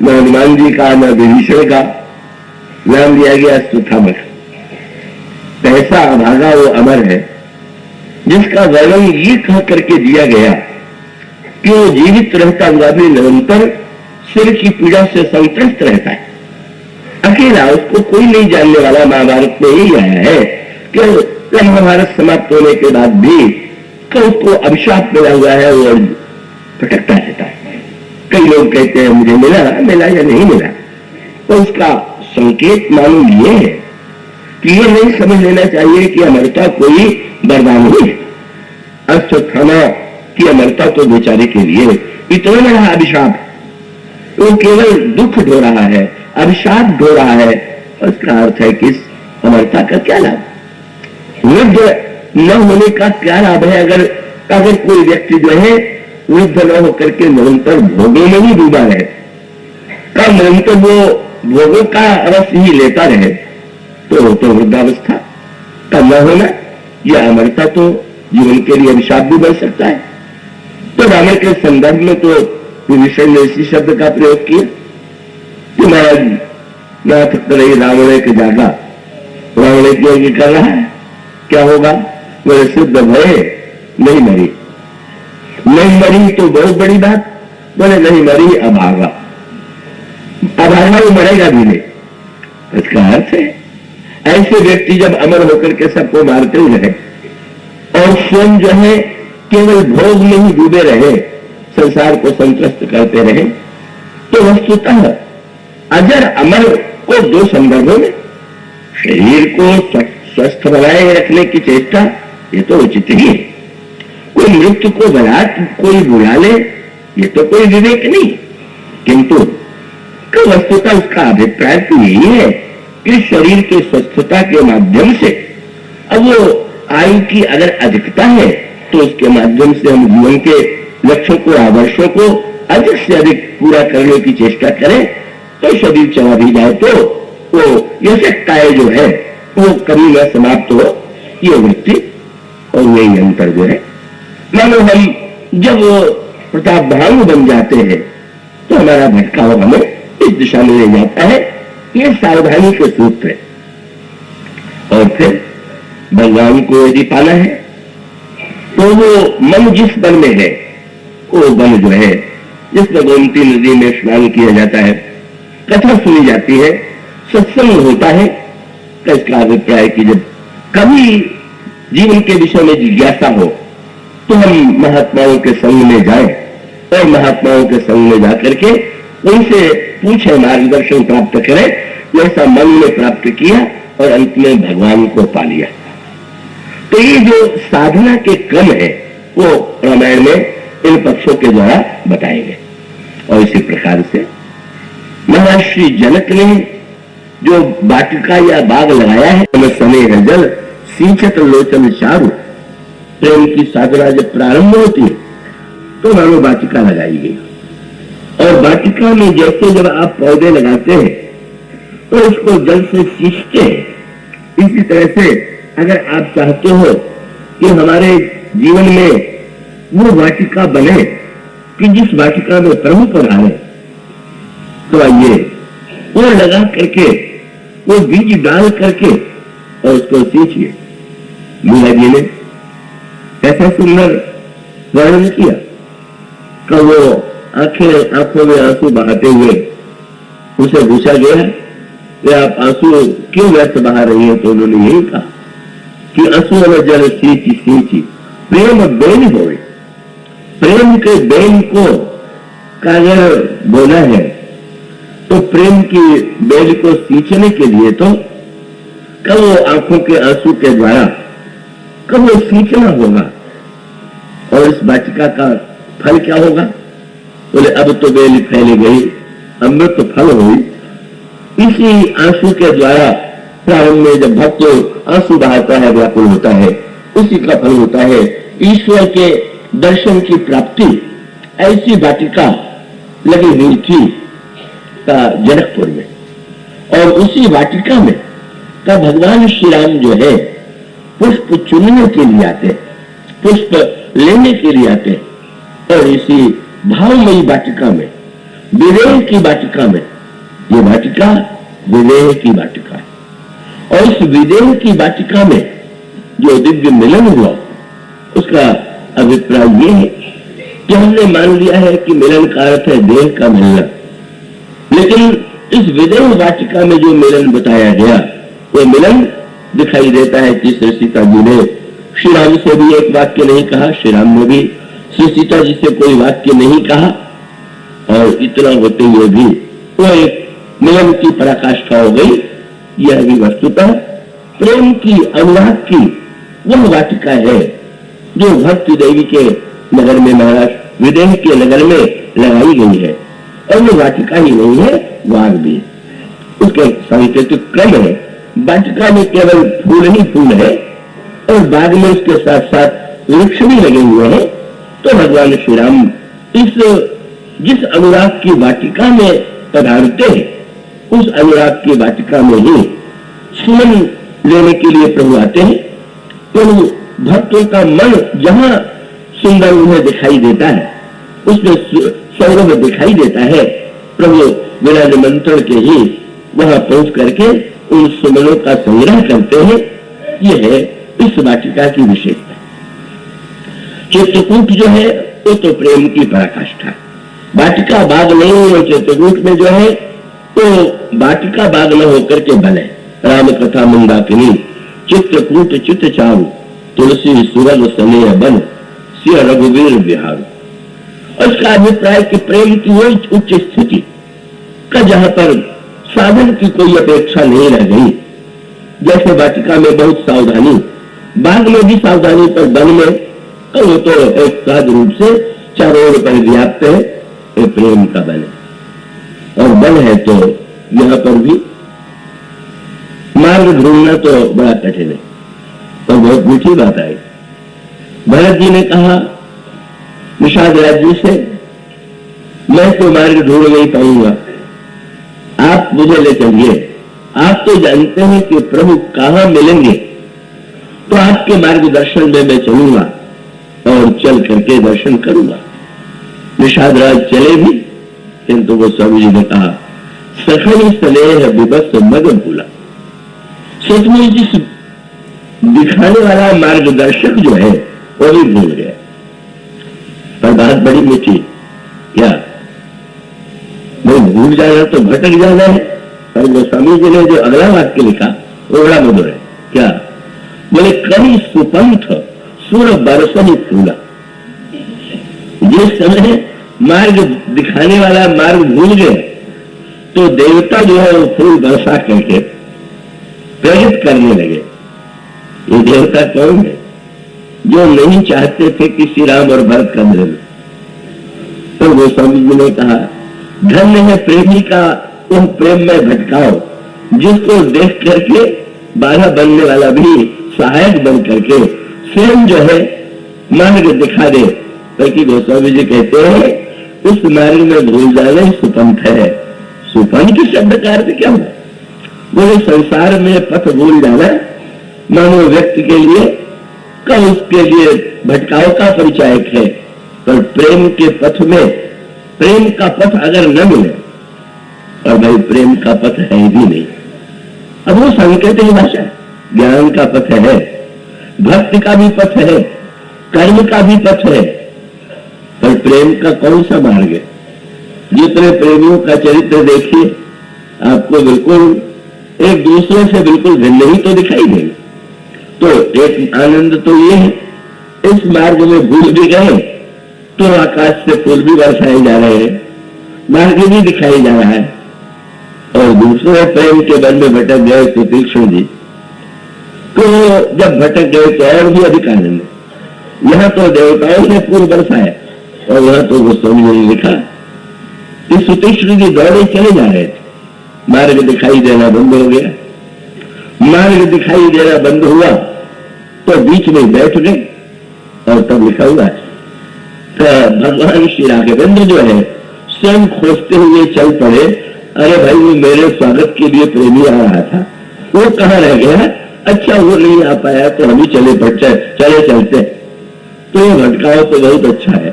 न हनुमान जी का न विभीषण का, नाम लिया गया अश्वत्थामा का। पैसा अभागा वो अमर है जिसका वर्णन ये कह करके दिया गया कि वो जीवित रहता हुआ भी निरंतर सिर की पीड़ा से संतुष्ट रहता है। अकेला, उसको कोई नहीं जानने वाला। महाभारत में यही आया है कि महाभारत समाप्त होने के बाद भी उसको अभिशाप मिला हुआ है और भटकता रहता है। कई लोग कहते हैं मुझे मिला या नहीं मिला, तो उसका संकेत मालूम ये है कि ये नहीं समझ लेना चाहिए कि अमरता कोई वरदान नहीं है। अश्वत्थामा की अमरता तो बेचारे के लिए इतना बड़ा अभिशाप, वो केवल दुख ढो रहा है, अभिशाप ढो रहा है। उसका अर्थ है कि इस अमरता का क्या लाभ, वृद्ध न होने का क्या लाभ है। अगर कोई व्यक्ति जो है वृद्ध न होकर के निरंतर भोगों में ही डूबा रहे, का निरंतर वो भोगों का रस ही लेता रहे, तो वृद्धावस्था का न होना यह अमरता तो जीवन के लिए अभिशाप भी बन सकता है। तो रावण के संदर्भ में तो विभीषण ने इसी शब्द का प्रयोग किया कि महाराज नाथ तरह रावण के जागा, रावण की यज्ञ कर रहा है, क्या होगा? बोले सिद्ध भय नहीं मरी। नहीं मरी तो बहुत बड़ी बात, बोले नहीं मरी अभागा। अभागा वो मरेगा भी नहीं। इसका अर्थ है ऐसे व्यक्ति जब अमर होकर के सबको मारते हुए रहे और स्वयं जो है केवल भोग में ही डूबे रहे, संसार को संतुष्ट करते रहे, तो वस्तुतः अजर अमर को 2 संदर्भों में शरीर को स्वस्थ बनाए रखने की चेष्टा ये तो उचित ही है। कोई मृत्यु को बलात् कोई बुला ले, ये तो कोई विवेक नहीं। किंतु वस्तुतः उसका अभिप्राय तो यही है कि शरीर की स्वस्थता के माध्यम से, अब वो आयु की अगर अधिकता है तो उसके माध्यम से हम जीवन के लक्ष्यों को, आदर्शों को अधिक से अधिक पूरा करने की चेष्टा करें, तो शरीर चला भी जाए तो वो यशक्ताएं जो है वो कभी न समाप्त हो, ये वृत्ति और यही अंतर जो है। मानो हम जब वो प्रतापभानु बन जाते हैं तो हमारा भटकाव हमें इस दिशा में ले जाता है। ये सावधानी के सूत्र है। और फिर भगवान को यदि पाना है तो वो मन जिस वन में है, वो वन जो है जिसमें गोमती नदी में स्नान किया जाता है, कथा सुनी जाती है, सत्संग होता है, तो इसका अभिप्राय कि जब कभी जीवन के विषय में जिज्ञासा हो तो हम महात्माओं के संग में जाएं और महात्माओं के संग में जाकर के उनसे पूछे, मार्गदर्शन प्राप्त करें, जैसा मन में प्राप्त किया और अंत में भगवान को पा लिया। तो ये जो साधना के क्रम है वो रामायण में इन पक्षों के द्वारा बताए गए। और इसी प्रकार से महाराज श्री जनक ने जो वाटिका या बाग लगाया है, समय जल सिंचत लोचन चारु, प्रेम की साधना जब प्रारंभ होती है तो मानो वाटिका लगाई गई, और वाटिका में जैसे जब आप पौधे लगाते हैं तो उसको जल से सींचते हैं, इसी तरह से अगर आप चाहते हो कि हमारे जीवन में वो वाटिका बने कि जिस वाटिका में प्रभु पधारे, तो आइए वो लगा करके, वो बीज डाल करके और उसको सींचिए। मीरा जी ने ऐसा सुंदर वर्णन किया कि वो आंखों में आंसू बहाते हुए उसे पूछा गया कि आप आंसू क्यों व्यर्थ बहा रही है, तो उन्होंने यही कहा कि आंसू में जल सींची सींची प्रेम बेल होए। प्रेम के बेल को का अगर बोला है तो प्रेम की बेल को सींचने के लिए तो कब वो आंखों के आंसू के द्वारा कब वो सींचना होगा, और इस वाटिका का फल क्या होगा? बोले अब तो बेल फैल गई, अमृत तो फल हुई। इसी आंसू के द्वारा प्रारंभ में जब भक्त आंसू बहाता है, व्याकुल होता है, उसी का फल होता है ईश्वर के दर्शन की प्राप्ति। ऐसी वाटिका लगी हुई थी का जनकपुर में, और उसी वाटिका में का भगवान श्री राम जो है पुष्प चुनने के लिए आते, पुष्प लेने के लिए आते, और इसी भावमयी वाटिका में, विदेह की वाटिका में, ये वाटिका विदेह की वाटिका है, और इस विदेह की वाटिका में जो दिव्य मिलन हुआ उसका अभिप्राय ये है कि हमने मान लिया है कि मिलन का अर्थ है देह का मिलना, लेकिन इस विदेह वाटिका में जो मिलन बताया गया वो मिलन दिखाई देता है कि श्री सीता जी ने श्री राम से भी एक वाक्य नहीं कहा, श्री राम ने भी श्री सीता जी से कोई वाक्य नहीं कहा, और इतना होते हुए भी वो एक मिलन की पराकाष्ठा हो गई। यह भी वस्तुतः प्रेम की, अनुराग की वह वाटिका है जो भक्ति देवी के नगर में, महाराष्ट्र विदेह के नगर में लगाई गई है। और वो वाटिका ही नहीं है, बाग भी, उसके सांकेतिक क्रम है। वाटिका में केवल फूल ही फूल है और बाग में उसके साथ साथ वृक्ष भी लगे हुए हैं। तो भगवान श्री राम इस जिस अनुराग की वाटिका में पधारते हैं, उस अनुराग की वाटिका में ही सुमन लेने के लिए प्रभु आते हैं। तो भक्तों का मन जहां सुंदर उन्हें दिखाई देता है, उसमें सौरभ दिखाई देता है, प्रभु बिना निमंत्रण के ही वहां पहुंच करके उन सुमनों का संग्रह करते हैं। यह है इस वाटिका की विशेषता। चित्रकूट जो है वो तो प्रेम की पराकाष्ठा है, वाटिका बाग नहीं है। चित्रकूट में जो है तो वाटिका बाग न होकर के बन है। राम कथा मंदाकिनी चित्रकूट चित्त चारु, तुलसी सुरग स्नेह बन, सिय रघुवीर बिहार। और इसका अभिप्राय कि प्रेम की वही उच्च स्थिति का जहां पर साधन की कोई अपेक्षा नहीं रह गई। जैसे वाटिका में बहुत सावधानी, बाग में भी सावधानी, पर वन में तो वो तो एक सहज रूप से चारों ओर पर व्याप्त है, ये प्रेम का बन है। और बन है तो यहां पर भी मार्ग ढूंढना तो बड़ा कठिन है। तो बहुत मीठी बात आई। भरत जी ने कहा निषाद राज्य से, मैं तो मार्ग ढूंढ नहीं पाऊंगा, आप मुझे ले चलिए। आप तो जानते हैं कि प्रभु कहां मिलेंगे, तो आपके मार्गदर्शन में मैं चलूंगा और चल करके दर्शन करूंगा। निषाद राज चले भी, किंतु वो स्वामी जी ने कहा सखनी स्नेह विवश मग भूला। सचमुच जिस दिखाने वाला मार्गदर्शक जो है वो भी भूल गया। पर बात बड़ी मीठी, क्या वो भूल जाना तो भटक जाना है। पर वो स्वामी जी ने जो अगला वाक्य लिखा वो बड़ा मधुर है। क्या बोले, कभी सुपंथ सुर बरसनी फूला। जिस समय मार्ग दिखाने वाला मार्ग भूल गए तो देवता जो है वो फूल बरसा करके प्रेरित करने लगे। ये देवता कौन है? जो नहीं चाहते थे कि श्री राम और भरत का मिलन। तो गोस्वामी जी ने कहा धन्य है प्रेमी का तुम प्रेम में भटकाओ, जिसको देख करके बाधा बनने वाला भी सहायक बन करके स्वयं जो है मार्ग दिखा दे। बल्कि गोस्वामी जी कहते हैं उस मार्ग में भूल जाना सुपंथ है। सुपंथ शब्द का अर्थ क्या हुआ? बोले संसार में पथ भूल जाना मानव व्यक्ति के लिए का उसके लिए भटकाव का परिचायक है। पर प्रेम के पथ में प्रेम का पथ अगर न मिले, और भाई प्रेम का पथ है ही नहीं, अब वो संकेत ही भाषा, ज्ञान का पथ है, भक्ति का भी पथ है, कर्म का भी पथ है, पर प्रेम का कौन सा मार्ग है? जितने प्रेमियों का चरित्र देखिए आपको बिल्कुल एक दूसरे से बिल्कुल भिन्न ही तो दिखाई देंगे। तो एक आनंद तो ये है इस मार्ग में भूल भी गए तो आकाश से फूल भी बरसाए जा रहे हैं, मार्ग भी दिखाई जा रहा है। और दूसरे प्रेम के बन में भटक गए तो तीक्ष्ण जी, तो जब भटक गए तो और भी अधिक आनंद। यहाँ तो देवताओं ने फूल बरसाया और वहां तो गोस्वामी जी ने लिखा कि सुतीक्ष्ण जी दौड़े चले जा रहे थे, मार्ग दिखाई देना बंद हो गया। मार्ग दिखाई देना बंद हुआ तो बीच में बैठ गए और तब लिखा हुआ है तो भगवान श्री राघवेंद्र जो है स्वयं खोजते हुए चल पड़े। अरे भाई वो मेरे स्वागत के लिए प्रेमी आ रहा था, वो कहाँ रह गया? अच्छा वो नहीं आ पाया तो हम ही चले चलते। तो ये भटकाव तो बहुत अच्छा है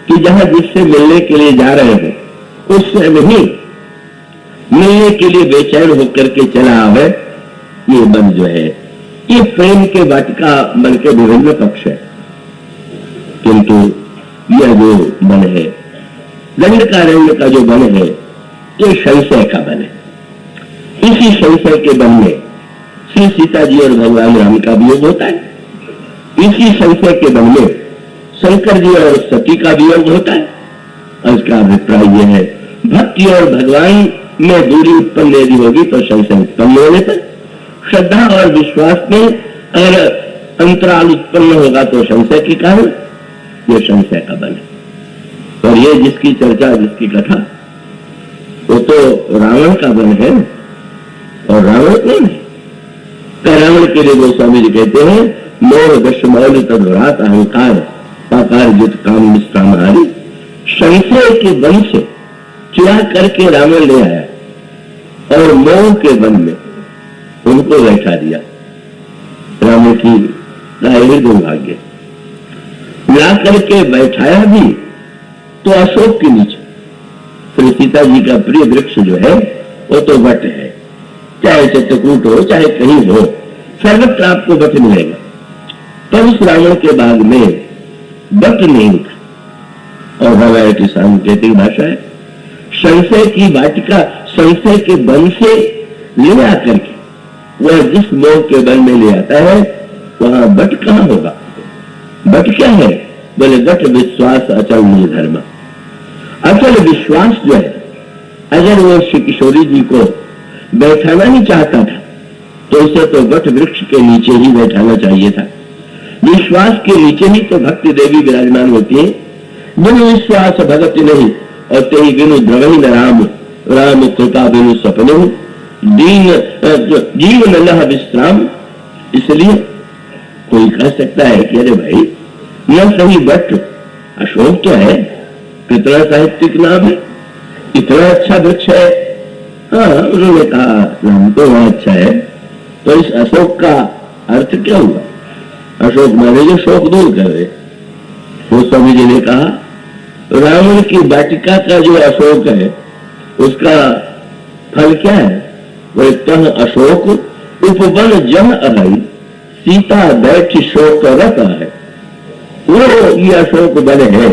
कि जहां जिससे मिलने के लिए जा रहे हो उससे नहीं मिलने के लिए बेचैन होकर के चला आवे। ये मन जो है ये प्रेम के वाटिका मन के विभिन्न पक्ष है, किंतु यह जो मन है दंडकारण्य का जो मन है ये संशय का बन है। इसी संशय के बन में श्री सीता जी और भगवान राम का वियोग होता है। इसी संशय के बन में शंकर जी और सती का वियोग होता है। इसका अभिप्राय यह है भक्ति और भगवान में दूरी उत्पन्न यदि होगी तो संशय उत्पन्न होने पर, श्रद्धा और विश्वास में अगर अंतराल उत्पन्न होगा तो संशय के कारण यह संशय का बन है। और ये जिसकी चर्चा जिसकी कथा वो तो रावण का बन है और रावण नहीं है। रावण के लिए गोस्वामी जी कहते हैं मोह दशमौल तदुरात अहंकार पाकार जित काम निष्कामहारी। संशय के वन से चुरा करके रावण ले आया और मोह के वन में उनको बैठा दिया। रावण की दायरे दुर्भाग्य ला करके बैठाया भी तो अशोक के नीचे। फिर सीता जी का प्रिय वृक्ष जो है वो तो वट है, चाहे चित्रकूट हो चाहे कहीं हो, सर्वत्र आपको वट मिलेगा। पर उस रावण के बाग में वट नहीं था। और हमारे की सांकेतिक भाषा है संशय की वाटिका, संशय के बन से ले आकर के वह जिस मोह के बल में ले आता है वहां वट कहां होगा? वट क्या है? बोले वट विश्वास अचल निर्धर्म। अचल विश्वास जो है, अगर वो श्री किशोरी जी को बैठाना नहीं चाहता था तो उसे तो वट वृक्ष के नीचे ही बैठाना चाहिए था। विश्वास के नीचे ही तो भक्ति देवी विराजमान होती है। बिनु विश्वास भगति नहीं और तेहि बिनु द्रवही न राम, राम कृपा बिनु सपने दीन जीवन लह विश्राम। इसलिए कोई कह सकता है कि अरे भाई न सही वट अशोक क्या है, कितना साहित्यिक नाम है, इतना अच्छा वृक्ष है। हाँ उन्होंने कहा नाम तो वहां अच्छा है, तो इस अशोक का अर्थ क्या हुआ? अशोक माने जो शोक दूर कर रहे। वो स्वामी जी ने कहा रावण की वाटिका का जो अशोक है उसका फल क्या है? वह तह अशोक उपवन जन अहई सीता बैठ शोक रत है। वो ये अशोक बन है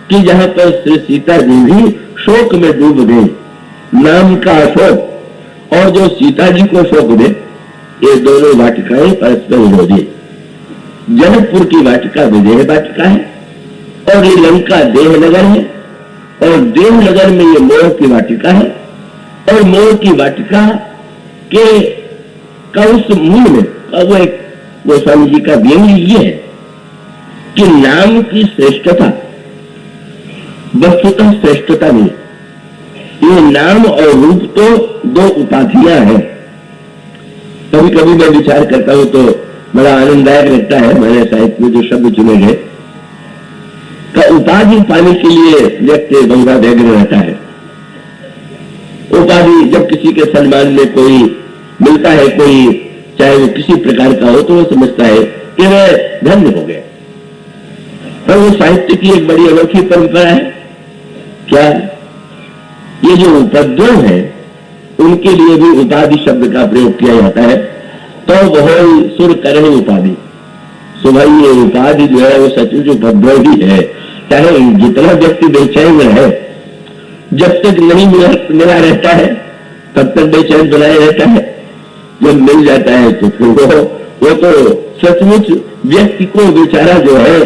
कि जहां पर श्री सीता जी भी शोक में डूब गए। नाम का अशोक और जो सीता जी को शोक दे, ये दोनों वाटिकाएं परस्पर विरोधी। जनकपुर की वाटिका विदेह वाटिका है और ये लंका देह नगर है और देह नगर में ये मोह की वाटिका है। और मोह की वाटिका के कंस मूल में वो एक गोस्वामी जी का व्यंग्य ये है कि नाम की श्रेष्ठता वस्तुतः श्रेष्ठता नहीं, ये नाम और रूप तो दो उपाधियां हैं। कभी कभी मैं विचार करता हूं तो बड़ा आनंददायक लगता है। मैंने साहित्य में जो शब्द चुने गए का उपाधि पाने के लिए व्यक्ति गंगा व्यग्र रहता है। उपाधि जब किसी के सम्मान में कोई मिलता है, कोई चाहे वो किसी प्रकार का हो, तो वो समझता है कि वह धन्य हो गया। पर वो साहित्य की एक बड़ी अनोखी परंपरा है। क्या ये जो उपद्रव है उनके लिए भी उपाधि शब्द का प्रयोग किया जाता है। तो वह सुर करे उपाधि, सो भाई ये उपाधि जो है वो सचमुच उपद्रव ही है। चाहे जितना व्यक्ति बेचैन रहे, जब तक नहीं मिला रहता है तब तक बेचैन बनाए रहता है, जब मिल जाता है तो फिर वो तो सचमुच व्यक्ति को बेचारा जो है,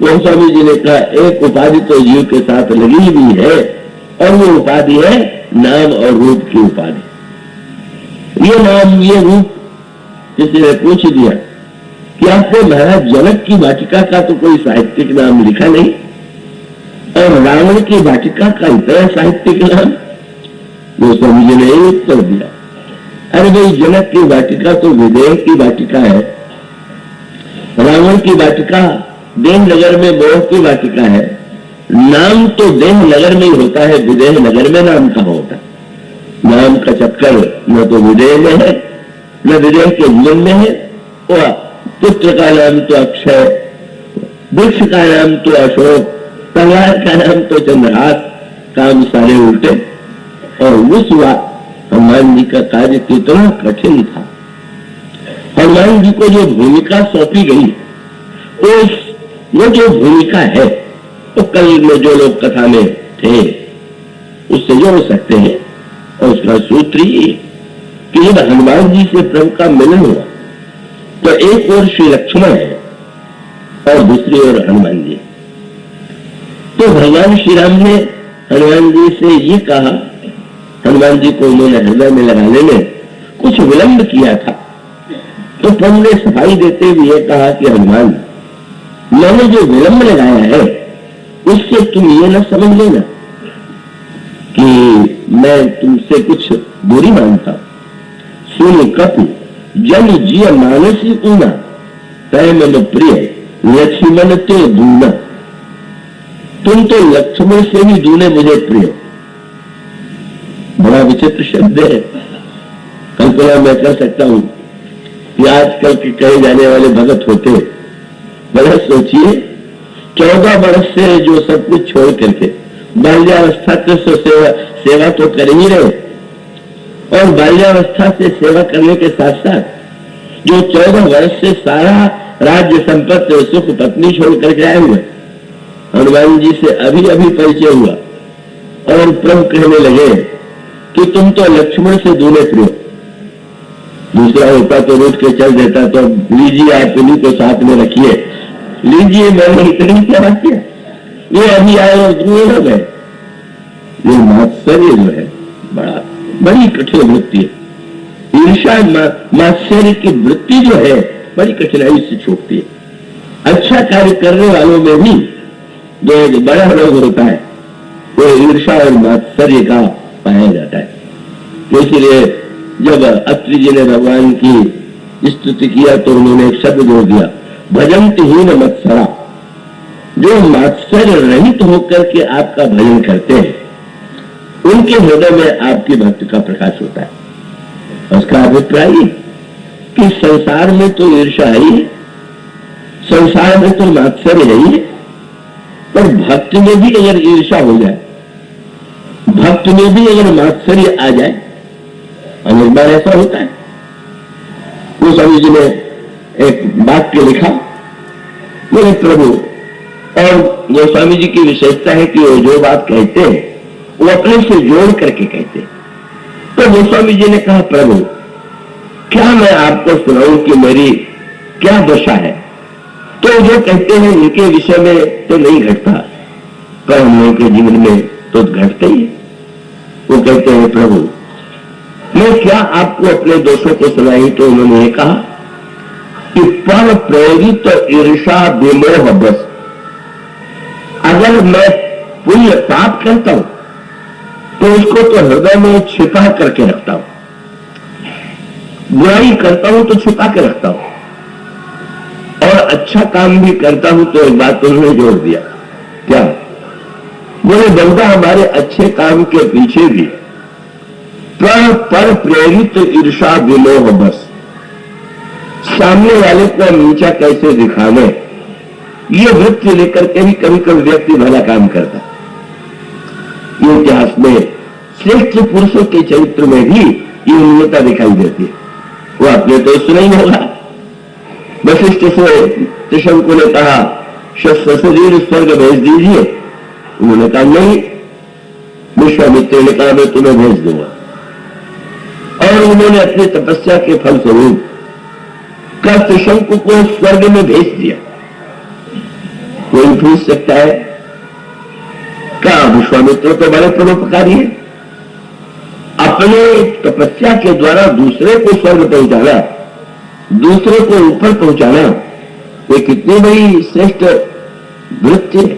वो स्वामी जी ने कहा एक उपाधि तो जीव के साथ लगी हुई है, और वो उपाधि है नाम और रूप की उपाधि। ये नाम ये रूप किसी ने पूछ दिया कि आपने महाराज जनक की वाटिका का तो कोई साहित्यिक नाम लिखा नहीं, और रावण की वाटिका का इतना साहित्यिक नाम। वो स्वामी जी ने उत्तर दिया, अरे भाई जनक की वाटिका तो विदेह की वाटिका है, रावण की वाटिका देह नगर में मोह की वाटिका है। नाम तो देह नगर में ही होता है, विदेह नगर में नाम कहाँ होता है। नाम का चक्कर न तो विदेह में है न विदेह के जीवन में है। और पुत्र का नाम तो अक्षय, वृक्ष का नाम तो अशोक, तलवार का नाम तो चंद्रहास, काम सारे उल्टे। और उस हनुमान जी का कार्य कितना कठिन था। हनुमान जी को जो भूमिका सौंपी गई, वो जो भूमिका है, तो कल में जो लोग कथा में थे उससे जोड़ सकते हैं। और उसका सूत्र ये कि जब हनुमान जी से प्रभु का मिलन हुआ तो एक ओर श्री लक्ष्मण है और दूसरी ओर हनुमान जी। तो भगवान श्री राम ने हनुमान जी से ये कहा, हनुमान जी को उन्होंने हृदय में लगाने में कुछ विलंब किया था, तो प्रभु ने सफाई देते हुए ये कहा कि हनुमान, मैंने जो विलंब लगाया है उससे तुम ये न समझ लेना कि मैं तुमसे कुछ बुरी मानता। सुन कपु जन जिय मानसी ऊना, तय मन प्रिय लक्ष्मण ते दूना। तुम तो लक्ष्मण से भी दूने मुझे प्रिय। बड़ा विचित्र शब्द है। कल्पना मैं कर सकता हूं कि आजकल के कहे जाने वाले भगत होते, बड़ा सोचिए 14 वर्ष से जो सब कुछ छोड़ करके बाल्यावस्था के सेवा तो कर ही रहे, और बाल्यावस्था से सेवा करने के साथ साथ जो 14 वर्ष से सारा राज्य संपत्ति सुख पत्नी छोड़ करके आए हुए, हनुमान जी से अभी अभी परिचय हुआ और प्रभु कहने लगे कि तुम तो लक्ष्मण से दूने प्रिय। दूसरा होता तो रूठ के चल देता, तो लीजिए आप इन्हीं को साथ में रखिए, लीजिए मैंने इतनी सेवा किया, ये अभी आए और दूर हो गए। ये मात्सर्य जो है बड़ी कठिन वृत्ति है। ईर्षा मात्सर्य की वृत्ति जो है बड़ी कठिनाई से छूटती है। अच्छा कार्य करने वालों में भी जो एक बड़ा रोग होता है वो ईर्षा और मात्सर्य का पाया जाता है। तो इसलिए जब अत्रि जी ने भगवान की स्तुति किया तो उन्होंने एक शब्द जोड़ दिया, भजंत हीन मत्सरा। जो मात्सर्य रहित होकर के आपका भजन करते हैं उनके हृदय में आपकी भक्ति का प्रकाश होता है। उसका अभिप्राय कि संसार में तो ईर्षा है ही, संसार में तो मात्सर्य है ही, पर भक्त में भी अगर ईर्षा हो जाए, भक्त में भी अगर मात्सर्य आ जाए, अनेक बार ऐसा होता है। वो स्वामी जी ने एक वाक्य लिखा, बोले प्रभु, और गोस्वामी जी की विशेषता है कि वो जो बात कहते हैं वो अपने से जोड़ करके कहते हैं। तो गोस्वामी जी ने कहा, प्रभु क्या मैं आपको सुनाऊं कि मेरी क्या दशा है। तो जो कहते हैं उनके विषय में तो नहीं घटता, पर हम लोगों के जीवन में तो घटता ही है। वो कहते हैं, प्रभु मैं क्या आपको अपने दोषों को सुनाई। तो उन्होंने ये कहा कि पर प्रेरित ईर्षा विमोह बस, अगर मैं पुण्य पाप करता हूं तो उसको तो हृदय में छिपा करके रखता हूं, बुराई करता हूं तो छिपा के रखता हूं, और अच्छा काम भी करता हूं तो एक बात उन्होंने जोड़ दिया क्या? बोले बंदा हमारे अच्छे काम के पीछे भी पर प्रेरित ईर्षा विलोह बस, सामने वाले को नीचा कैसे दिखावे, ये वृत्ति लेकर के भी कभी कभी व्यक्ति भला काम करता। ये इतिहास में श्रेष्ठ पुरुषों के चरित्र में भी ये न्यूनता दिखाई देती है। वो आपने तो सुना ही होगा, वशिष्ठ से त्रिशंकु ने कहा सशरीर स्वर्ग भेज दीजिए, उन्होंने कहा नहीं। विश्वामित्र ने कहा मैं तुम्हें भेज दूंगा, और उन्होंने अपनी तपस्या के फल स्वरूप का त्रिशंकु को स्वर्ग में भेज दिया। कोई पूछ सकता है क्या विश्वामित्र तो बड़े परोपकारी है, अपने तपस्या के द्वारा दूसरे को स्वर्ग पहुंचाना, दूसरे को ऊपर पहुंचाना, ये कितनी बड़ी श्रेष्ठ वृत्ति है।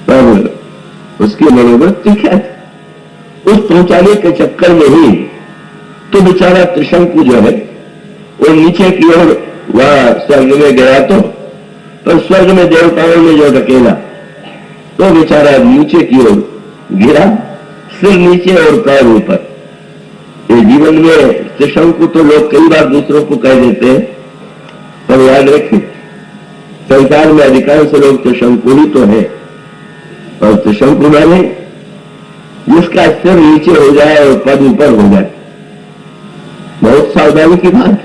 पर उसकी मनोवृत्ति क्या है? उस पहुंचाने के चक्कर में ही तो बेचारा त्रिशंकु जो है वो नीचे की ओर वह स्वर्ग में गया, तो पर स्वर्ग में देवताओं ने जो ढकेला तो बेचारा नीचे की ओर गिरा, सिर नीचे और पैर ऊपर। ये जीवन में त्रिशंकु तो लोग कई बार दूसरों को कह देते हैं, पर याद रखें संसार में अधिकांश लोग त्रिशंकु ही तो है। और त्रिशंकु माने जिसका सिर नीचे हो जाए और पद ऊपर हो जाए, बहुत सावधानी की बात।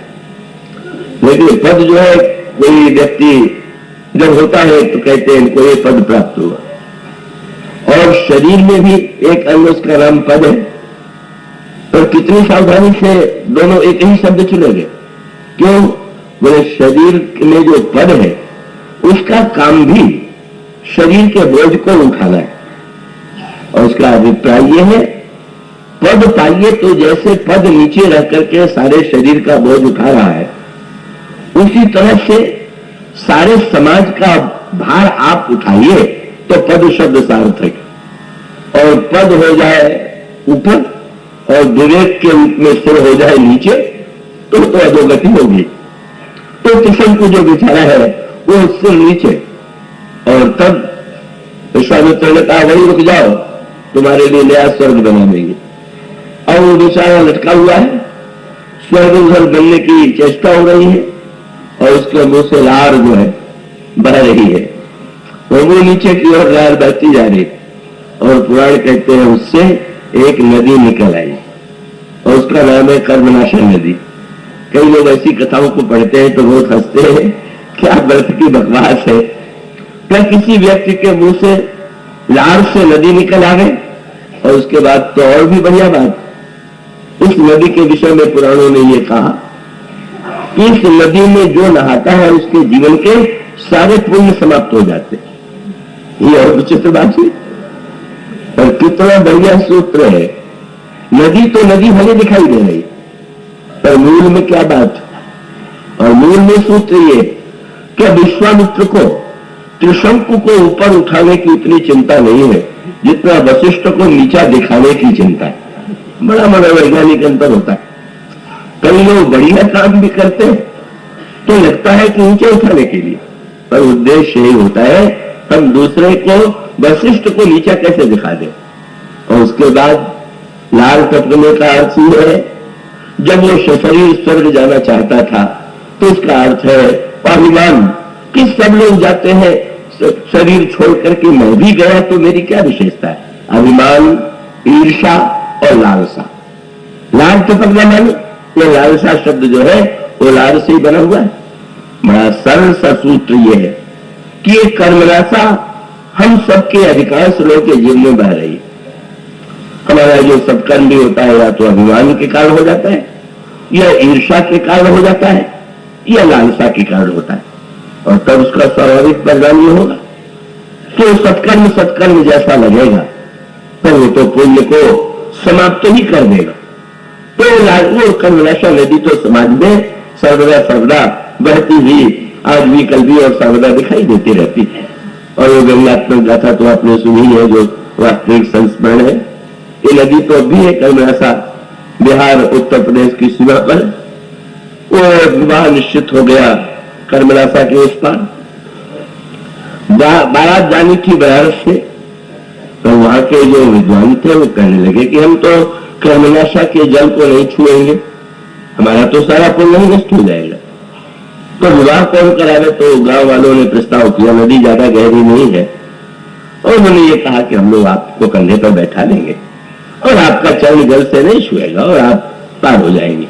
लेकिन पद जो है, कोई व्यक्ति जब होता है तो कहते हैं इनको ये पद प्राप्त हुआ, और शरीर में भी एक अंग उसका नाम पद है। पर कितनी सावधानी से दोनों एक ही शब्द चुनेंगे, क्यों? बोले शरीर में जो पद है उसका काम भी शरीर के बोझ को उठाना है, और उसका अभिप्राय यह है पद पाइए तो जैसे पद नीचे रह करके सारे शरीर का बोझ उठा रहा है, उसी तरह से सारे समाज का भार आप उठाइए तो पद शब्द सार्थक, और पद हो जाए ऊपर और विवेक के रूप में सिर हो जाए नीचे तो अधोगति होगी। तो त्रिशंकु जो बेचारा है वो सिर नीचे, और तब विश्वामित्र ने कहा वही रुक जाओ, तुम्हारे लिए नया स्वर्ग बना देंगे। और वो बेचारा लटका हुआ है, स्वर्ग उधर बनने की चेष्टा हो रही है, और उसके मुंह से लार जो है बह रही है, और वो नीचे की ओर लार बहती जा रही, और पुराण कहते हैं उससे एक नदी निकल आई, और उसका नाम है कर्मनाशा नदी। कई लोग ऐसी कथाओं को पढ़ते हैं तो बहुत हंसते हैं, क्या व्रत की बकवास है। क्या किसी व्यक्ति के मुंह से लार से नदी निकल आ गई, और उसके बाद तो और भी बढ़िया बात, इस नदी के विषय में पुराणों ने यह कहा कि इस नदी में जो नहाता है उसके जीवन के सारे पुण्य समाप्त हो जाते। ये और विचित्र बात है, और कितना बढ़िया सूत्र है। नदी तो नदी भले दिखाई दे रही, पर मूल में क्या बात? और मूल में सूत्र ये कि विश्वामित्र को त्रिशंकु को ऊपर उठाने की इतनी चिंता नहीं है जितना वशिष्ठ को नीचा दिखाने की चिंता है। बड़ा मनोवैज्ञानिक अंतर होता है। कई लोग बढ़िया काम भी करते हैं तो लगता है कि नीचे उठाने के लिए, पर उद्देश्य यही होता है हम दूसरे को, वशिष्ठ को नीचा कैसे दिखा दें। और उसके बाद लाल टपकने का अर्थ ये है, जब वो शरीर स्वर्ग जाना चाहता था तो उसका अर्थ है अभिमान कि सब लोग जाते हैं शरीर छोड़ करके मैं भी गया तो मेरी क्या विशेषता है। अभिमान, ईर्षा और लालसा। लाल टपकना माने ये लालसा शब्द जो है वो लाल से ही बना हुआ है। बड़ा सरल सा सूत्र ये है कि ये कर्मनाशा हम सबके अधिकांश लोगों के जीवन में बह रही है। हमारा जो सत्कर्म भी होता है या तो अभिमान के कारण हो जाता है, या ईर्षा के कारण हो जाता है, या लालसा के कारण होता है, और तब उसका स्वाभाविक परिणाम ये होगा तो सत्कर्म जैसा लगेगा पर वो तो पुण्य को समाप्त ही कर देगा। तो वो कर्मनाशा नदी तो समाज में सर्वदा बहती हुई आज भी कल भी और सर्वदा दिखाई देती रहती है। और वो व्यंग्यात्मक गाथा तो आपने सुनी है जो वास्तविक संस्मरण है। ये नदी तो अब भी है कर्मनाशा, बिहार उत्तर प्रदेश की सीमा पर वो विवाह निश्चित हो गया कर्मनाशा के उस पार। बारात जानी थी बनारस से, तो वहां के जो विद्वान थे वो कहने लगे कि हम तो क्रमनाशा के जल को नहीं छुएंगे, हमारा तो सारा पुण्य ही नष्ट हो जाएगा। तो विवाह कौन करावे? तो गांव वालों ने प्रस्ताव किया, नदी ज्यादा गहरी नहीं है, और उन्होंने ये कहा कि हम लोग आपको कंधे पर बैठा लेंगे और आपका चरण जल से नहीं छुएगा और आप पार हो जाएंगे।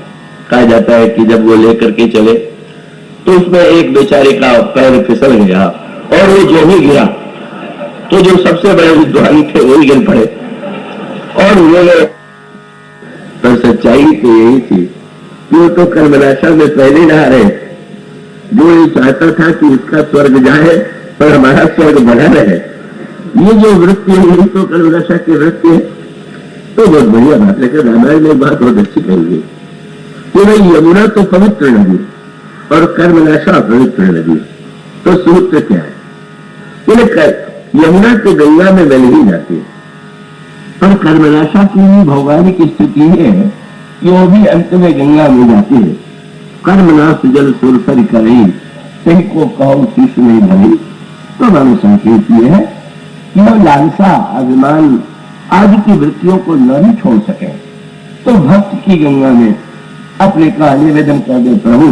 कहा जाता है कि जब वो लेकर के चले तो उसमें एक बेचारे का पैर फिसल गया और वो जो ही गिरा तो जो सबसे बड़े विद्वान थे वही गिर पड़े। और उन्होंने, पर सच्चाई तो यही थी कि वो तो कर्मनाशा में पहले नहा रहे, जो ये चाहता था कि उसका स्वर्ग जाए और हमारा स्वर्ग बना रहे। ये जो वृत्ति है तो कर्मनाशा की वृत्ति है। तो बहुत बढ़िया बात है कि रामायण में बात बहुत अच्छी कही गई कि भाई यमुना तो पवित्र नदी और कर्मनाशा अपवित्र नदी। तो सूत्र क्या है? यमुना तो गंगा में मिल ही जाती है, पर कर्मनाशा की भी भौगोलिक स्थिति है कि वो भी अंत में गंगा में जाती है। कर्मनाश जल सुरसर करे सही को कहो शीश में भरी। तो मानो संकेत ये है कि वो लालसा अभिमान आदि की वृत्तियों को न भी छोड़ सके तो भक्त की गंगा में अपने का निवेदन कर दे, प्रभु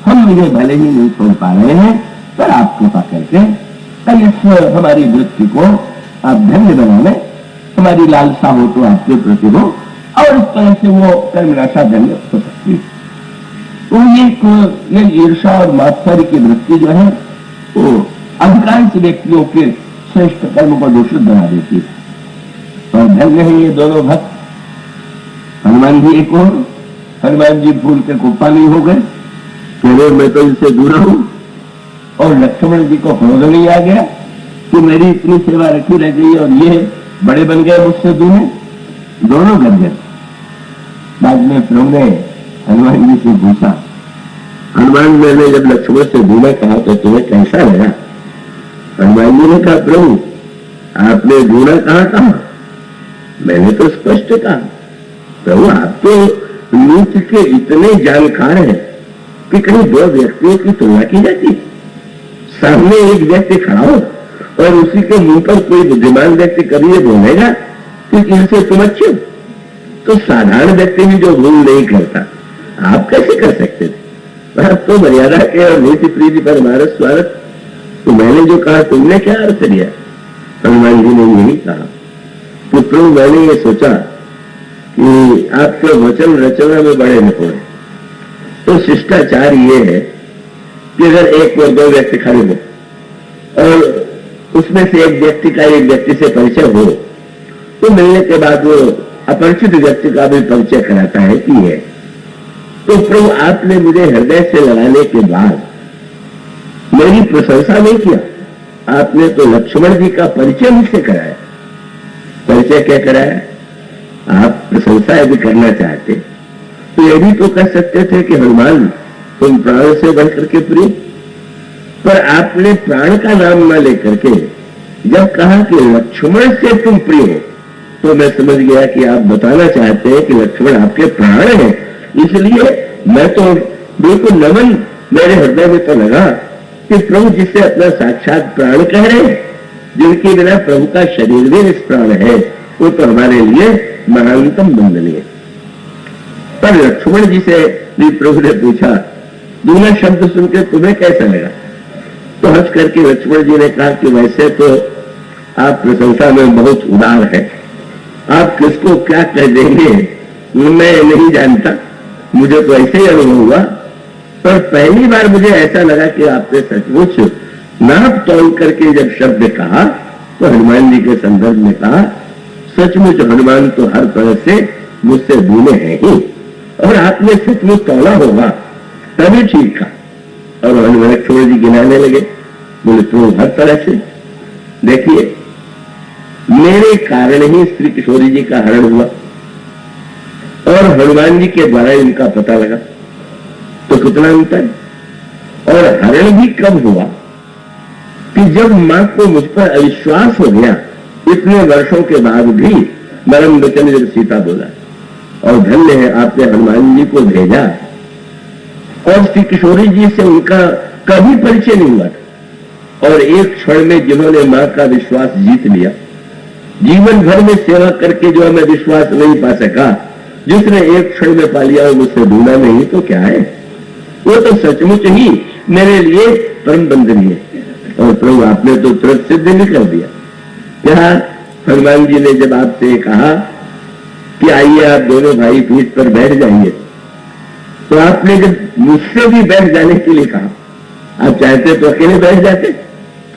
हम मुझे भले ही नहीं छोड़ पा रहे हैं, पर आप कृपा करके इस हमारी वृत्ति को आप धन्य बनाने, हमारी लालसा हो तो आपके प्रति हो, और इस तरह से वो कर्मनाशा धन्य हो सकती है। तो ये ईर्षा और मात्सर्य की वृत्ति जो है वो अधिकांश व्यक्तियों के श्रेष्ठ कर्म को दूषित बना देती है। और धन्य है ये दोनों भक्त। हनुमान जी एक और, हनुमान जी फूल के कुप्पा नहीं हो गए, कह मैं तो इनसे दूर हूं, और लक्ष्मण जी को क्रोध नहीं आ गया कि मेरी इतनी सेवा रखी रह गई और ये बड़े बन गए मुझसे दूर, दोनों कर गए। बाद में प्रभु ने हनुमान जी से पूछा, हनुमान मैंने जब लक्ष्मण से दूर कहा तो तुम्हें कैसा लगा? हनुमान जी ने कहा, प्रभु आपने दूर कहा? मैंने तो स्पष्ट कहा, प्रभु आप तो नीति के इतने जानकार हैं कि कहीं दो व्यक्तियों की तुलना की जाती। सामने एक व्यक्ति खड़ा हो और उसी के मुंह पर कोई बुद्धिमान व्यक्ति कभी ये बोलेगा कि इनसे तुम अच्छे हो, तो साधारण व्यक्ति भी जो भूल नहीं करता आप कैसे कर सकते थे? आप तो मर्यादा के और नीति प्रीति पर हमारा स्वागत। तो मैंने जो कहा तुमने क्या अर्थ लिया? हनुमान जी ने यही कहा कि प्रभु मैंने ये सोचा कि आपके वचन रचना में बड़े निपुण हैं, तो शिष्टाचार ये है कि अगर एक और दो व्यक्ति खड़े हो और उसमें से एक व्यक्ति का एक व्यक्ति से परिचय हो तो मिलने के बाद वो अपरिचित व्यक्ति का भी परिचय कराता है कि है। तो प्रभु आपने मुझे हृदय से लगाने के बाद मेरी प्रशंसा नहीं किया, आपने तो लक्ष्मण जी का परिचय मुझसे कराया। परिचय क्या कराया? आप प्रशंसा यदि करना चाहते तो ये भी तो कह सकते थे कि हनुमान तुम प्राण से बढ़कर के प्रिय, पर आपने प्राण का नाम न लेकर के जब कहा कि लक्ष्मण से तुम प्रिय हो तो मैं समझ गया कि आप बताना चाहते हैं कि लक्ष्मण आपके प्राण हैं। इसलिए मैं तो बिल्कुल नमन मेरे हृदय में तो लगा कि प्रभु जिसे अपना साक्षात प्राण कह रहे हैं, जिनके बिना प्रभु का शरीर भी निष्प्राण है, वो तो हमारे लिए महानतम वंदनीय। पर लक्ष्मण जी से भी प्रभु ने पूछा, दूना शब्द सुनकर तुम्हें कैसा लगा? तो हंस करके लक्ष्मण जी ने कहा कि वैसे तो आप प्रशंसा में बहुत उदार है, आप किसको क्या कह देंगे मैं नहीं जानता, मुझे तो ऐसे ही अनुभव हुआ, पर पहली बार मुझे ऐसा लगा कि आपने सचमुच नाप तोल करके जब शब्द कहा तो हनुमान जी के संदर्भ में कहा, सचमुच हनुमान तो हर तरह से मुझसे दूने हैं ही, और आपने सचमुच तोला होगा तभी ठीक था। और हनुमान लक्ष्मण जी गिनाने लगे, बोले तो हर तरह से देखिए मेरे कारण ही श्री किशोरी जी का हरण हुआ और हनुमान जी के द्वारा इनका पता लगा, तो कितना अंतर। और हरण भी कब हुआ कि जब मां को मुझ पर अविश्वास हो गया, इतने वर्षों के बाद भी मरम वचन जब सीता बोला, और धन्य है आपने हनुमान जी को भेजा। और श्री किशोरी जी से उनका कभी परिचय नहीं हुआ था, और एक क्षण में जिन्होंने मां का विश्वास जीत लिया, जीवन भर में सेवा करके जो हमें विश्वास नहीं पा सका, जिसने एक क्षण में पा लिया मुझसे ढूंढा नहीं तो क्या है, वो तो सचमुच ही मेरे लिए परम बंधनीय है। और प्रभु आपने तो तुरंत सिद्ध भी कर दिया। क्या हनुमान जी ने जब आपसे कहा कि आइए आप दोनों भाई पीठ पर बैठ जाइए, तो आपने जब मुझसे भी बैठ जाने के लिए कहा, आप चाहते तो अकेले बैठ जाते,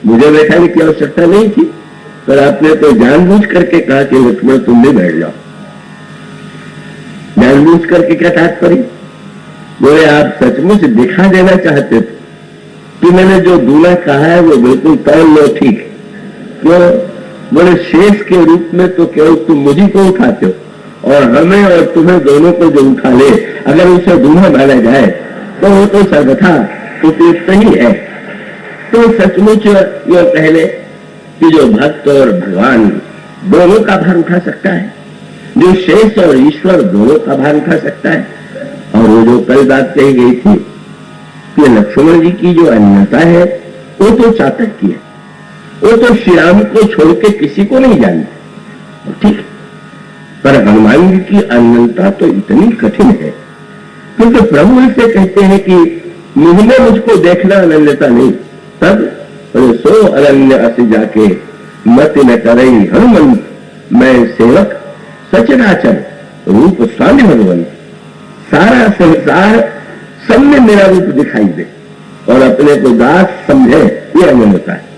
मुझे बैठाने की आवश्यकता नहीं थी, पर आपने तो जानबूझ करके कहा कि लक्ष्मण तुम भी बैठ जाओ। जानबूझ करके क्या तात्पर्य? बोले आप सचमुच दिखा देना चाहते थे कि मैंने जो दूल्हा कहा है वो बिल्कुल तौल लो ठीक। क्यों? बोले शेष के रूप में तो केवल तुम मुझी को उठाते हो, और हमें और तुम्हें दोनों को जो उठा ले, अगर उसे दूल्हा माना जाए तो वो तो सर्वथा उपयुक्त ही है। तो सचमुच यह पहले कि जो भक्त और भगवान दोनों का भार उठा सकता है, जो शेष और ईश्वर दोनों का भार उठा सकता है। और वो जो कल बात कही गई थी कि लक्ष्मण जी की जो अन्यता है वो तो चातक की है, वो तो श्री राम को छोड़ के किसी को नहीं जानते, ठीक। पर हनुमान जी की अनन्यता तो इतनी कठिन है, क्योंकि प्रभु इसे कहते हैं कि मुझ में मुझको देखना अनन्यता नहीं, तब सो अरण्य अस जाके मत न करई हनुमंत, मैं सेवक सचराचर रूप स्वामी भगवंत। सारा संसार सब में मेरा रूप दिखाई दे और अपने को दास समझे, ये अनन्यता है।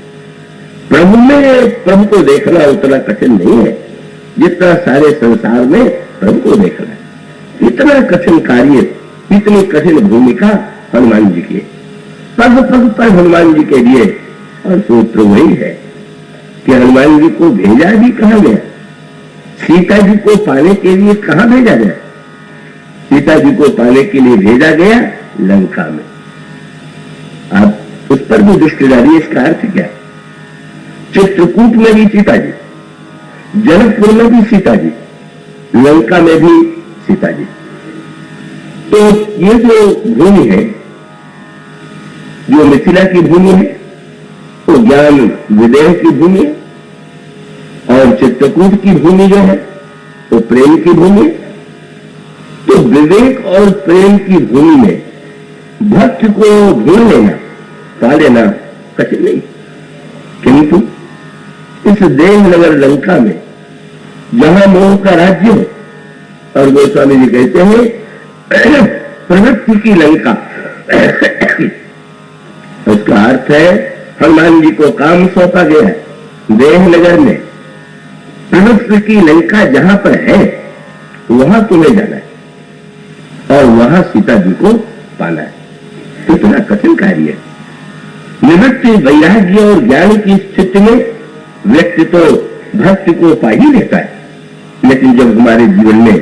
प्रभु में प्रभु को देखना उतना कठिन नहीं है जितना सारे संसार में प्रभु को देखना है। इतना कठिन कार्य, इतनी कठिन भूमिका हनुमान जी की, पग पग पर हनुमान जी के लिए। और सूत्र वही है कि हनुमान जी को भेजा भी कहां गया, सीता जी को पाने के लिए कहां भेजा गया? सीता जी को पाने के लिए भेजा गया लंका में। आप उस पर भी दृष्टि डालिए, इसका अर्थ क्या है? चित्रकूट में भी सीता जी, जनकपुर में भी सीता जी, लंका में भी सीता जी। तो ये जो भूमि है, जो मिथिला की भूमि है, वो ज्ञान विदेह की भूमि है, और चित्रकूट की भूमि जो है वो प्रेम की भूमि है। तो विवेक और प्रेम की भूमि में भक्त को ढूंढ लेना, पा लेना कठिन नहीं। किंतु इस देवनगर लंका में जहां मोह का राज्य है, और गोस्वामी जी कहते हैं प्रवृत्ति की लंका, उसका अर्थ है हनुमान जी को काम सौंपा गया है देवनगर में। प्रवृत्ति की लंका जहां पर है वहां तुम्हें जाना है और वहां सीता जी को पाना है। इतना कठिन कार्य है। निवृत्ति वैराग्य और ज्ञान की स्थिति में व्यक्ति तो भक्ति को पा ही लेता है, लेकिन जब हमारे जीवन में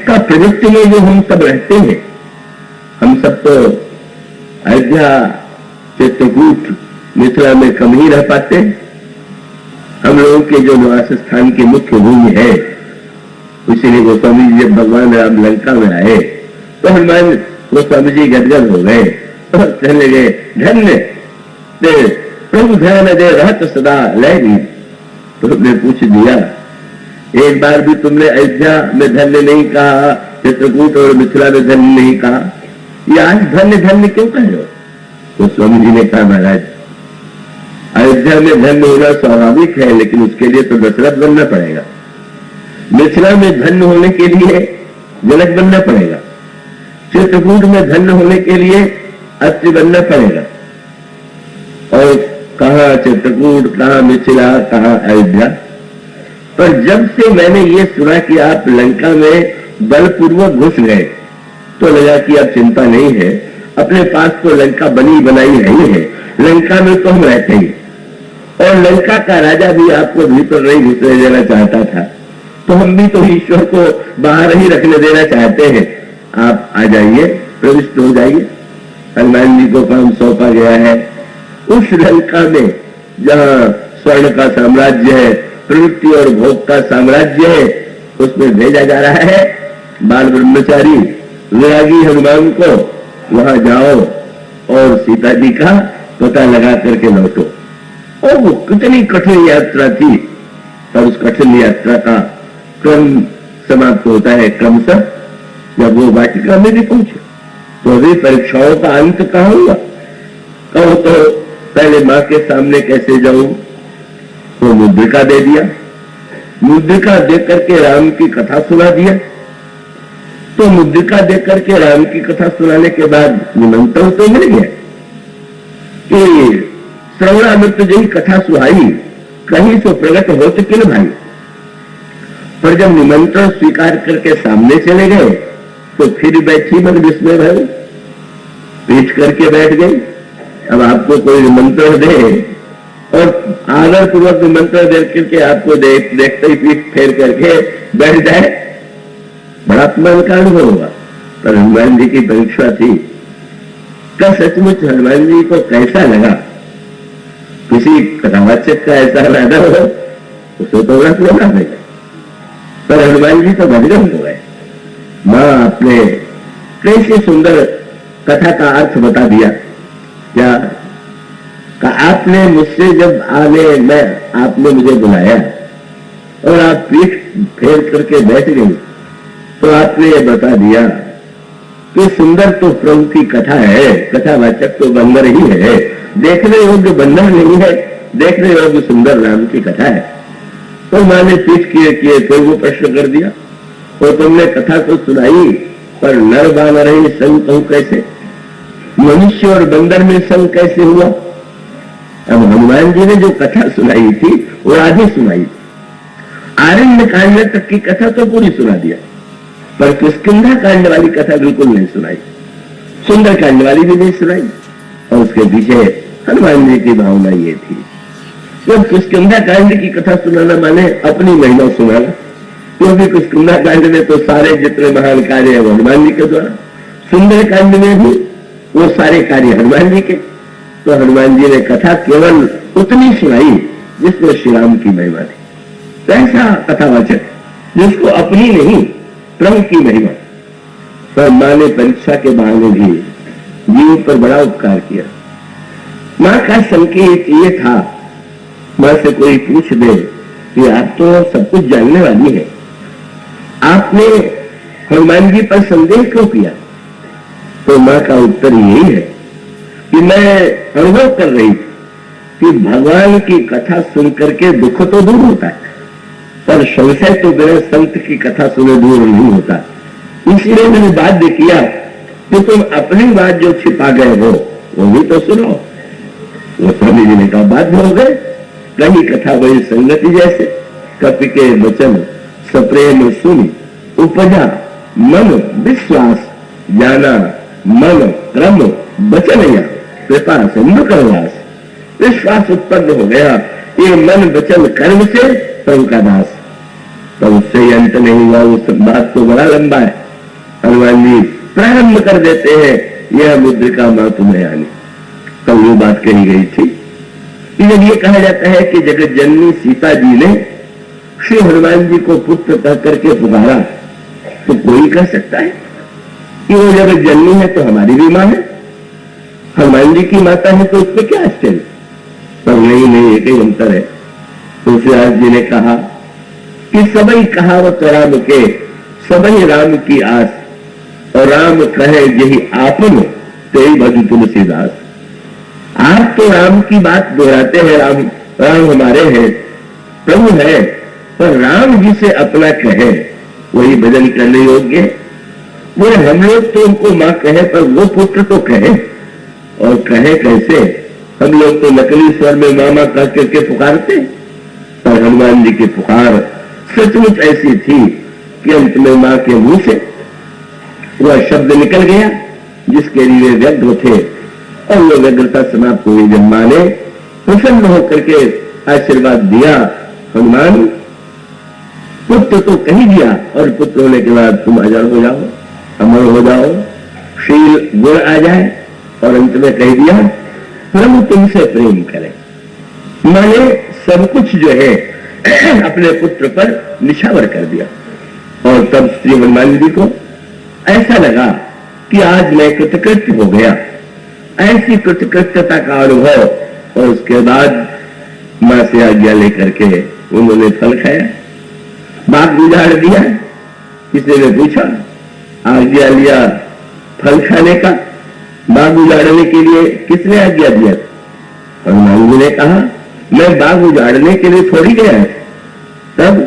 का प्रवृत्ति में जो हम सब रहते हैं, हम सब तो अयोध्या चित्रकूट मिथिला में कम ही रह पाते। हम लोगों के जो निवास स्थान की मुख्य भूमि है, इसीलिए गोस्वामी जी जब भगवान राम लंका में आए तो हनुमान गोस्वामी जी गदगद हो गए और कहने लगे धन्य दे प्रभु ध्यान दे रहत सदा लय दी। तो तुमने पूछ दिया, एक बार भी तुमने अयोध्या में धन्य नहीं कहा, चित्रकूट और मिथिला में धन्य नहीं कहा, ये आज धन्य धन्य क्यों कह रहे हो? तो स्वामी जी ने कहा महाराज अयोध्या में धन्य होना स्वाभाविक है, लेकिन उसके लिए तो दशरथ बनना पड़ेगा। मिथिला में धन्य होने के लिए जनक बनना पड़ेगा। चित्रकूट में धन्य होने के लिए अत्रि बनना पड़ेगा। और कहां चित्रकूट, कहां मिथिला, कहां अयोध्या। पर जब से मैंने ये सुना कि आप लंका में बलपूर्वक घुस गए तो लगा कि अब चिंता नहीं है, अपने पास तो लंका बनी बनाई नहीं है, लंका में तो हम रहते ही, और लंका का राजा भी आपको भीतर नहीं घुसने देना चाहता था, तो हम भी तो ईश्वर को बाहर ही रखने देना चाहते हैं। आप आ जाइए, प्रविष्ट हो जाइए। हनुमान जी को काम सौंपा गया है उस लंका में जहां स्वर्ण का साम्राज्य है, प्रवृत्ति और भोग का साम्राज्य है, उसमें भेजा जा रहा है बाल ब्रह्मचारी विरागी हनुमान को। वहां जाओ और सीता जी का पता लगा करके लौटो। और वो कितनी कठिन यात्रा थी, और उस कठिन यात्रा का क्रम समाप्त होता है क्रमशः जब वो वाटिका में भी पहुंचे। तो अभी परीक्षाओं का अंत कहां हुआ? कहो तो पहले मां के सामने कैसे जाऊं, वो मुद्रिका दे दिया, मुद्रिका देकर करके राम की कथा सुना दिया। तो मुद्रिका देकर के राम की कथा सुनाने के बाद निमंत्रण तो मिल गया कि श्रवणामृत जी कथा सुहाई, कहीं से प्रकट हो चुके न भाई। पर जब निमंत्रण स्वीकार करके सामने चले गए तो फिर बैठी मन विस्मय भाई, पीठ करके बैठ गई। अब आपको कोई निमंत्रण दे और आदर पूर्वक निमंत्रण दे करके आपको देखते ही पीठ फेर करके बैठ जाए, बड़ा अपमान का अनुभव होगा। पर हनुमान जी की परीक्षा थी का सचमुच हनुमान जी को कैसा लगा? किसी कथावाचक का ऐसा इरादा हो उसे तो रख लेना देगा, पर हनुमान जी तो भजगम हो गए। मां आपने कैसे सुंदर कथा का अर्थ बता दिया। क्या आपने मुझसे जब आपने मुझे बुलाया और आप पीठ फेर करके बैठ गई तो आपने ये बता दिया कि सुंदर तो प्रभु की कथा है, कथावाचक तो बंदर ही है, देखने योग्य बंदर नहीं है, देखने योग्य सुंदर राम की कथा है। तो मां ने पीठ किए फिर वो प्रश्न कर दिया, तो तुमने कथा तो सुनाई पर नर बानर ही संग कहूं कैसे, मनुष्य और बंदर में संग कैसे हुआ? अब हनुमान जी ने जो कथा सुनाई थी वो आधी सुनाई थी, आरण्य कांड तक की कथा तो पूरी सुना दिया, पर किष्किंधा कांड वाली कथा बिल्कुल नहीं सुनाई, सुंदर कांड वाली भी नहीं सुनाई। और उसके पीछे हनुमान जी की भावना ये थी, जब किष्किंधा कांड की कथा सुनाना माने अपनी महिमा सुनाना, क्योंकि किष्किंधा कांड में तो सारे जितने महान कार्य है वो हनुमान जी के द्वारा, सुंदर कांड में भी वो सारे कार्य हनुमान जी के। तो हनुमान जी ने कथा केवल उतनी सुनाई जिसमें श्री राम की महिमा थी। ऐसा कथावाचक जिसको अपनी नहीं प्रभु की महिमा। पर मां ने परीक्षा के बहाने भी जीव पर बड़ा उपकार किया। मां का संकेत ये था, मां से कोई पूछ दे कि आप तो सब कुछ जानने वाली है, आपने हनुमान जी पर संदेह क्यों किया? तो मां का उत्तर यही है कि मैं अनुभव कर रही थी कि भगवान की कथा सुन करके दुख तो दूर होता है, पर संशय तो बिना संत की कथा सुने दूर नहीं होता। इसीलिए मैंने बाध्य किया कि तुम अपनी बात जो छिपा गए हो वो भी तो सुनो। वो स्वामी जी ने कहा बाध्य हो गए, कहीं कथा वही संगति जैसे, कपि के वचन सप्रेम सुन उपजा मन विश्वास, जाना मन क्रम वचन या कृपा सिंधु करवास। विश्वास उत्पन्न हो गया ये मन वचन कर्म से प्रभु का दास। तो उससे अंत नहीं हुआ, उस बात तो बड़ा लंबा है। हनुमान जी प्रारंभ कर देते हैं, यह मुद्रिका मां तुम्हें आनी। कल वो बात कही गई थी कि जब ये कहा जाता है कि जगत जननी सीता जी ने श्री हनुमान जी को पुत्र कह करके पुकारा, तो कोई कह सकता है कि वो जगत जननी है तो हमारी भी मां है, हनुमान जी की माता है तो उसमें क्या आश्चर्य? पर नहीं, एक ही अंतर है। तुलसीदास जी ने कहा कि सबई कहावत राम के सबई राम की आस, और राम कहे यही आपन तेई भज तुलसीदास। आप तो राम की बात दोहराते हैं, राम हमारे हैं, प्रभु है, पर राम जिसे अपना कहे वही भजन करने योग्य है। वो हम लोग तो उनको मां कहे पर वो पुत्र तो कहे, और कहे कैसे? हम लोग तो नकली स्वर में मामा कह करके पुकारते, पर हनुमान जी की पुकार सचमुच ऐसी थी कि अंत में मां के मुंह से वह शब्द निकल गया जिसके लिए व्यग्र थे, और वो व्यग्रता समाप्त हुई जब मां ने प्रसन्न होकर के आशीर्वाद दिया, हनुमान पुत्र तो कही दिया, और पुत्र होने के बाद तुम अजर हो जाओ, अमर हो जाओ, शील गुण आ जाए, और अंत में कह दिया प्रभु तुमसे प्रेम करे। माने सब कुछ जो है अपने पुत्र पर निछावर कर दिया। और तब श्री हनुमान जी को ऐसा लगा कि आज मैं कृतकृत्य हो गया, ऐसी कृतकृत्यता का अनुभव, और उसके बाद मां से आज्ञा लेकर के उन्होंने फल खाया, बाग उजाड़ दिया। किसी ने पूछा, आज्ञा लिया फल खाने का, बाग उजाड़ने के लिए किसने आज्ञा दिया? हनुमान जी ने कहा, मैं बाग उजाड़ने के लिए थोड़ी गया है। तब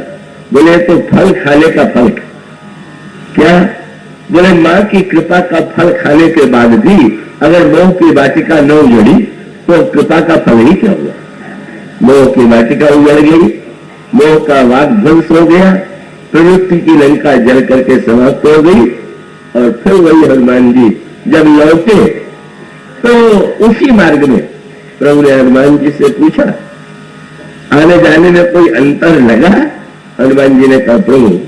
बोले, तो फल खाने का फल क्या? बोले, मां की कृपा का फल खाने के बाद भी अगर मोह की वाटिका न उजड़ी तो कृपा का फल ही क्या हुआ? मोह की वाटिका उजड़ गई, मोह का वाग ध्वंस हो गया, प्रवृत्ति की लंका जल करके समाप्त हो गई। और फिर वही हनुमान जी जब लौटे तो उसी मार्ग में प्रभु ने हनुमान जी से पूछा, आने जाने में कोई अंतर लगा? हनुमान जी ने कहा, प्रभु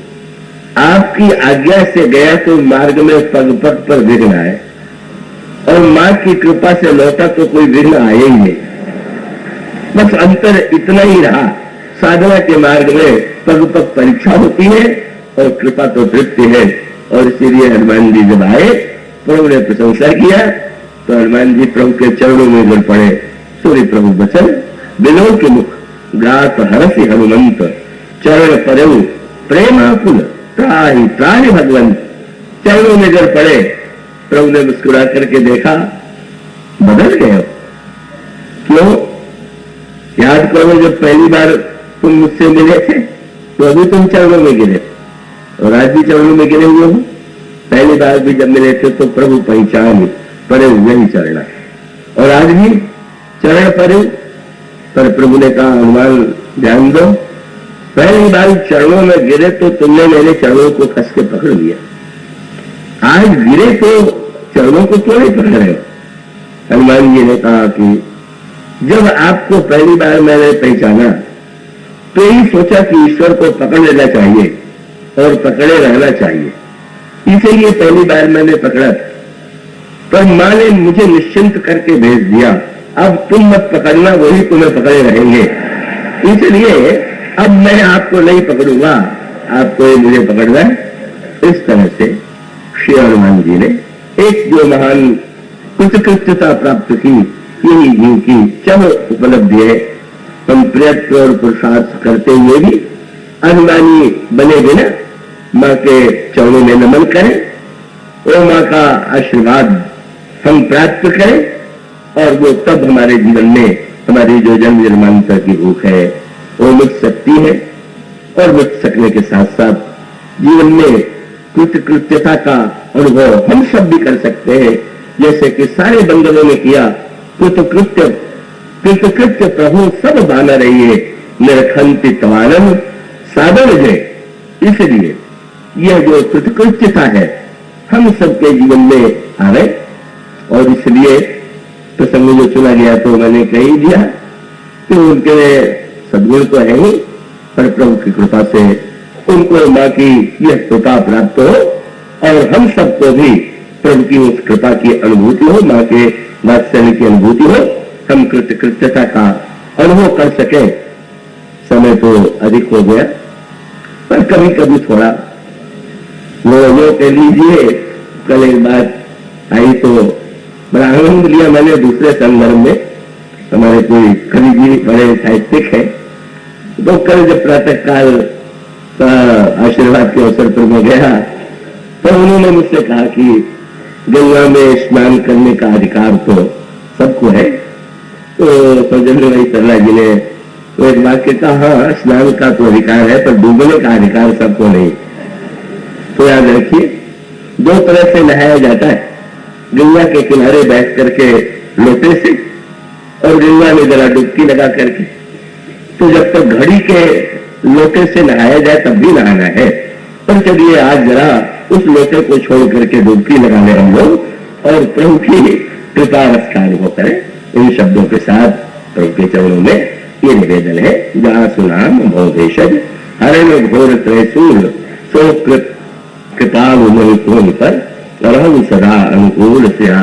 आपकी आज्ञा से गया तो मार्ग में पग पग पर विघ्न आए, और मां की कृपा से लौटा तो कोई विघ्न आए ही नहीं। बस अंतर इतना ही रहा, साधना के मार्ग में पग पग परीक्षा होती है और कृपा तो तृप्ति है। और इसीलिए हनुमान जी जब आए, प्रभु ने प्रशंसा किया तो हनुमान जी प्रभु के चरणों में गिर पड़े। सूर्य प्रभु बचन बिलो के मुख गात हरसि हनुमंत, चरण परऊ प्रेमाकुल त्राहि त्राहि भगवंत। चरणों में गिर पड़े। प्रभु ने मुस्कुरा करके देखा, बदल गए हो। क्यों? याद करो, जब पहली बार तुम मुझसे मिले थे तो अभी तुम चरणों में गिरे, और आज भी चरणों में गिरे हुए हो। पहली बार भी जब मिले थे तो प्रभु पहचान पड़े हुए ही चरण, और आज भी चरण पड़े। पर प्रभु ने कहा, हनुमान ध्यान दो, पहली बार चरणों में गिरे तो तुमने मेरे चरणों को कस के पकड़ लिया, आज गिरे तो चरणों को क्यों नहीं पकड़ रहे हो? हनुमान जी ने कहा कि जब आपको पहली बार मैंने पहचाना तो यही सोचा कि ईश्वर को पकड़ लेना चाहिए और पकड़े रहना चाहिए, इसीलिए पहली बार मैंने पकड़ा। पर मां ने मुझे निश्चिंत करके भेज दिया, अब तुम मत पकड़ना, वही तुम्हें पकड़े रहेंगे। इसलिए अब मैं आपको नहीं पकड़ूंगा, आपको ही मुझे पकड़ना है। इस तरह से श्री हनुमान जी ने एक जो महान कृतकृत्यता प्राप्त की, यही जीव की चम उपलब्धि है। हम प्रयत्न और पुरुषार्थ करते हुए भी अनुमानी बने बिना मां के चरणों में नमन करें, और मां का आशीर्वाद हम प्राप्त करें, और वो तब हमारे जीवन में हमारी जो जन्म जन्मांतर की भूख है वो मिट सकती है। और मिट सकने के साथ साथ जीवन में कृतकृत्यता का अनुभव हम सब भी कर सकते हैं, जैसे कि सारे बंदरों ने किया। कृतकृत्य प्रभु सब बाना रहिए, निरखंति तवानम साधन जय। इसलिए यह जो कृतकृत्यता है हम सबके जीवन में आवे, और इसलिए प्रसंग जो चुना गया तो मैंने कह ही दिया कि उनके सद्गुण तो है ही, पर प्रभु की कृपा से उनको मां की यह कृपा प्राप्त हो, और हम सबको भी प्रभु की उस कृपा की अनुभूति हो, मां के वात्सल्य की अनुभूति हो, हम कृतकृत्यता का अनुभव कर सके। समय तो अधिक हो गया, पर कभी कभी थोड़ा वो कह लीजिए। कल एक बात आई तो बड़ा आनंद लिया मैंने दूसरे संदर्भ में। हमारे कोई कवि बड़े साहित्यिक है, तो कल जब प्रातः काल का आशीर्वाद के अवसर पर मैं गया तो उन्होंने मुझसे कहा कि गंगा में स्नान करने का अधिकार तो सबको है। तो सौजन्य भाई सरला जी ने तो एक वाक्य कहा, हाँ स्नान का तो अधिकार है, पर डूबने का अधिकार सबको नहीं। तो याद रखिए, दो तरह से नहाया जाता है, गंगा के किनारे बैठ करके लोटे से, और गंगा में जरा डुबकी लगा करके। तो जब तक घड़ी के लोटे से नहाया जाए तब भी नहाना है, पर चलिए आज जरा उस लोटे को छोड़ करके डुबकी लगा ले हम लोग, और प्रभु की कृपा रस का अनुभव करें। इन शब्दों के साथ प्रभु के चरणों में ये निवेदन है, जहां सुनाम भव भेषज हरण घोर त्रैशूल, सो कृपाल पर रहु सदा अनुकूल सिया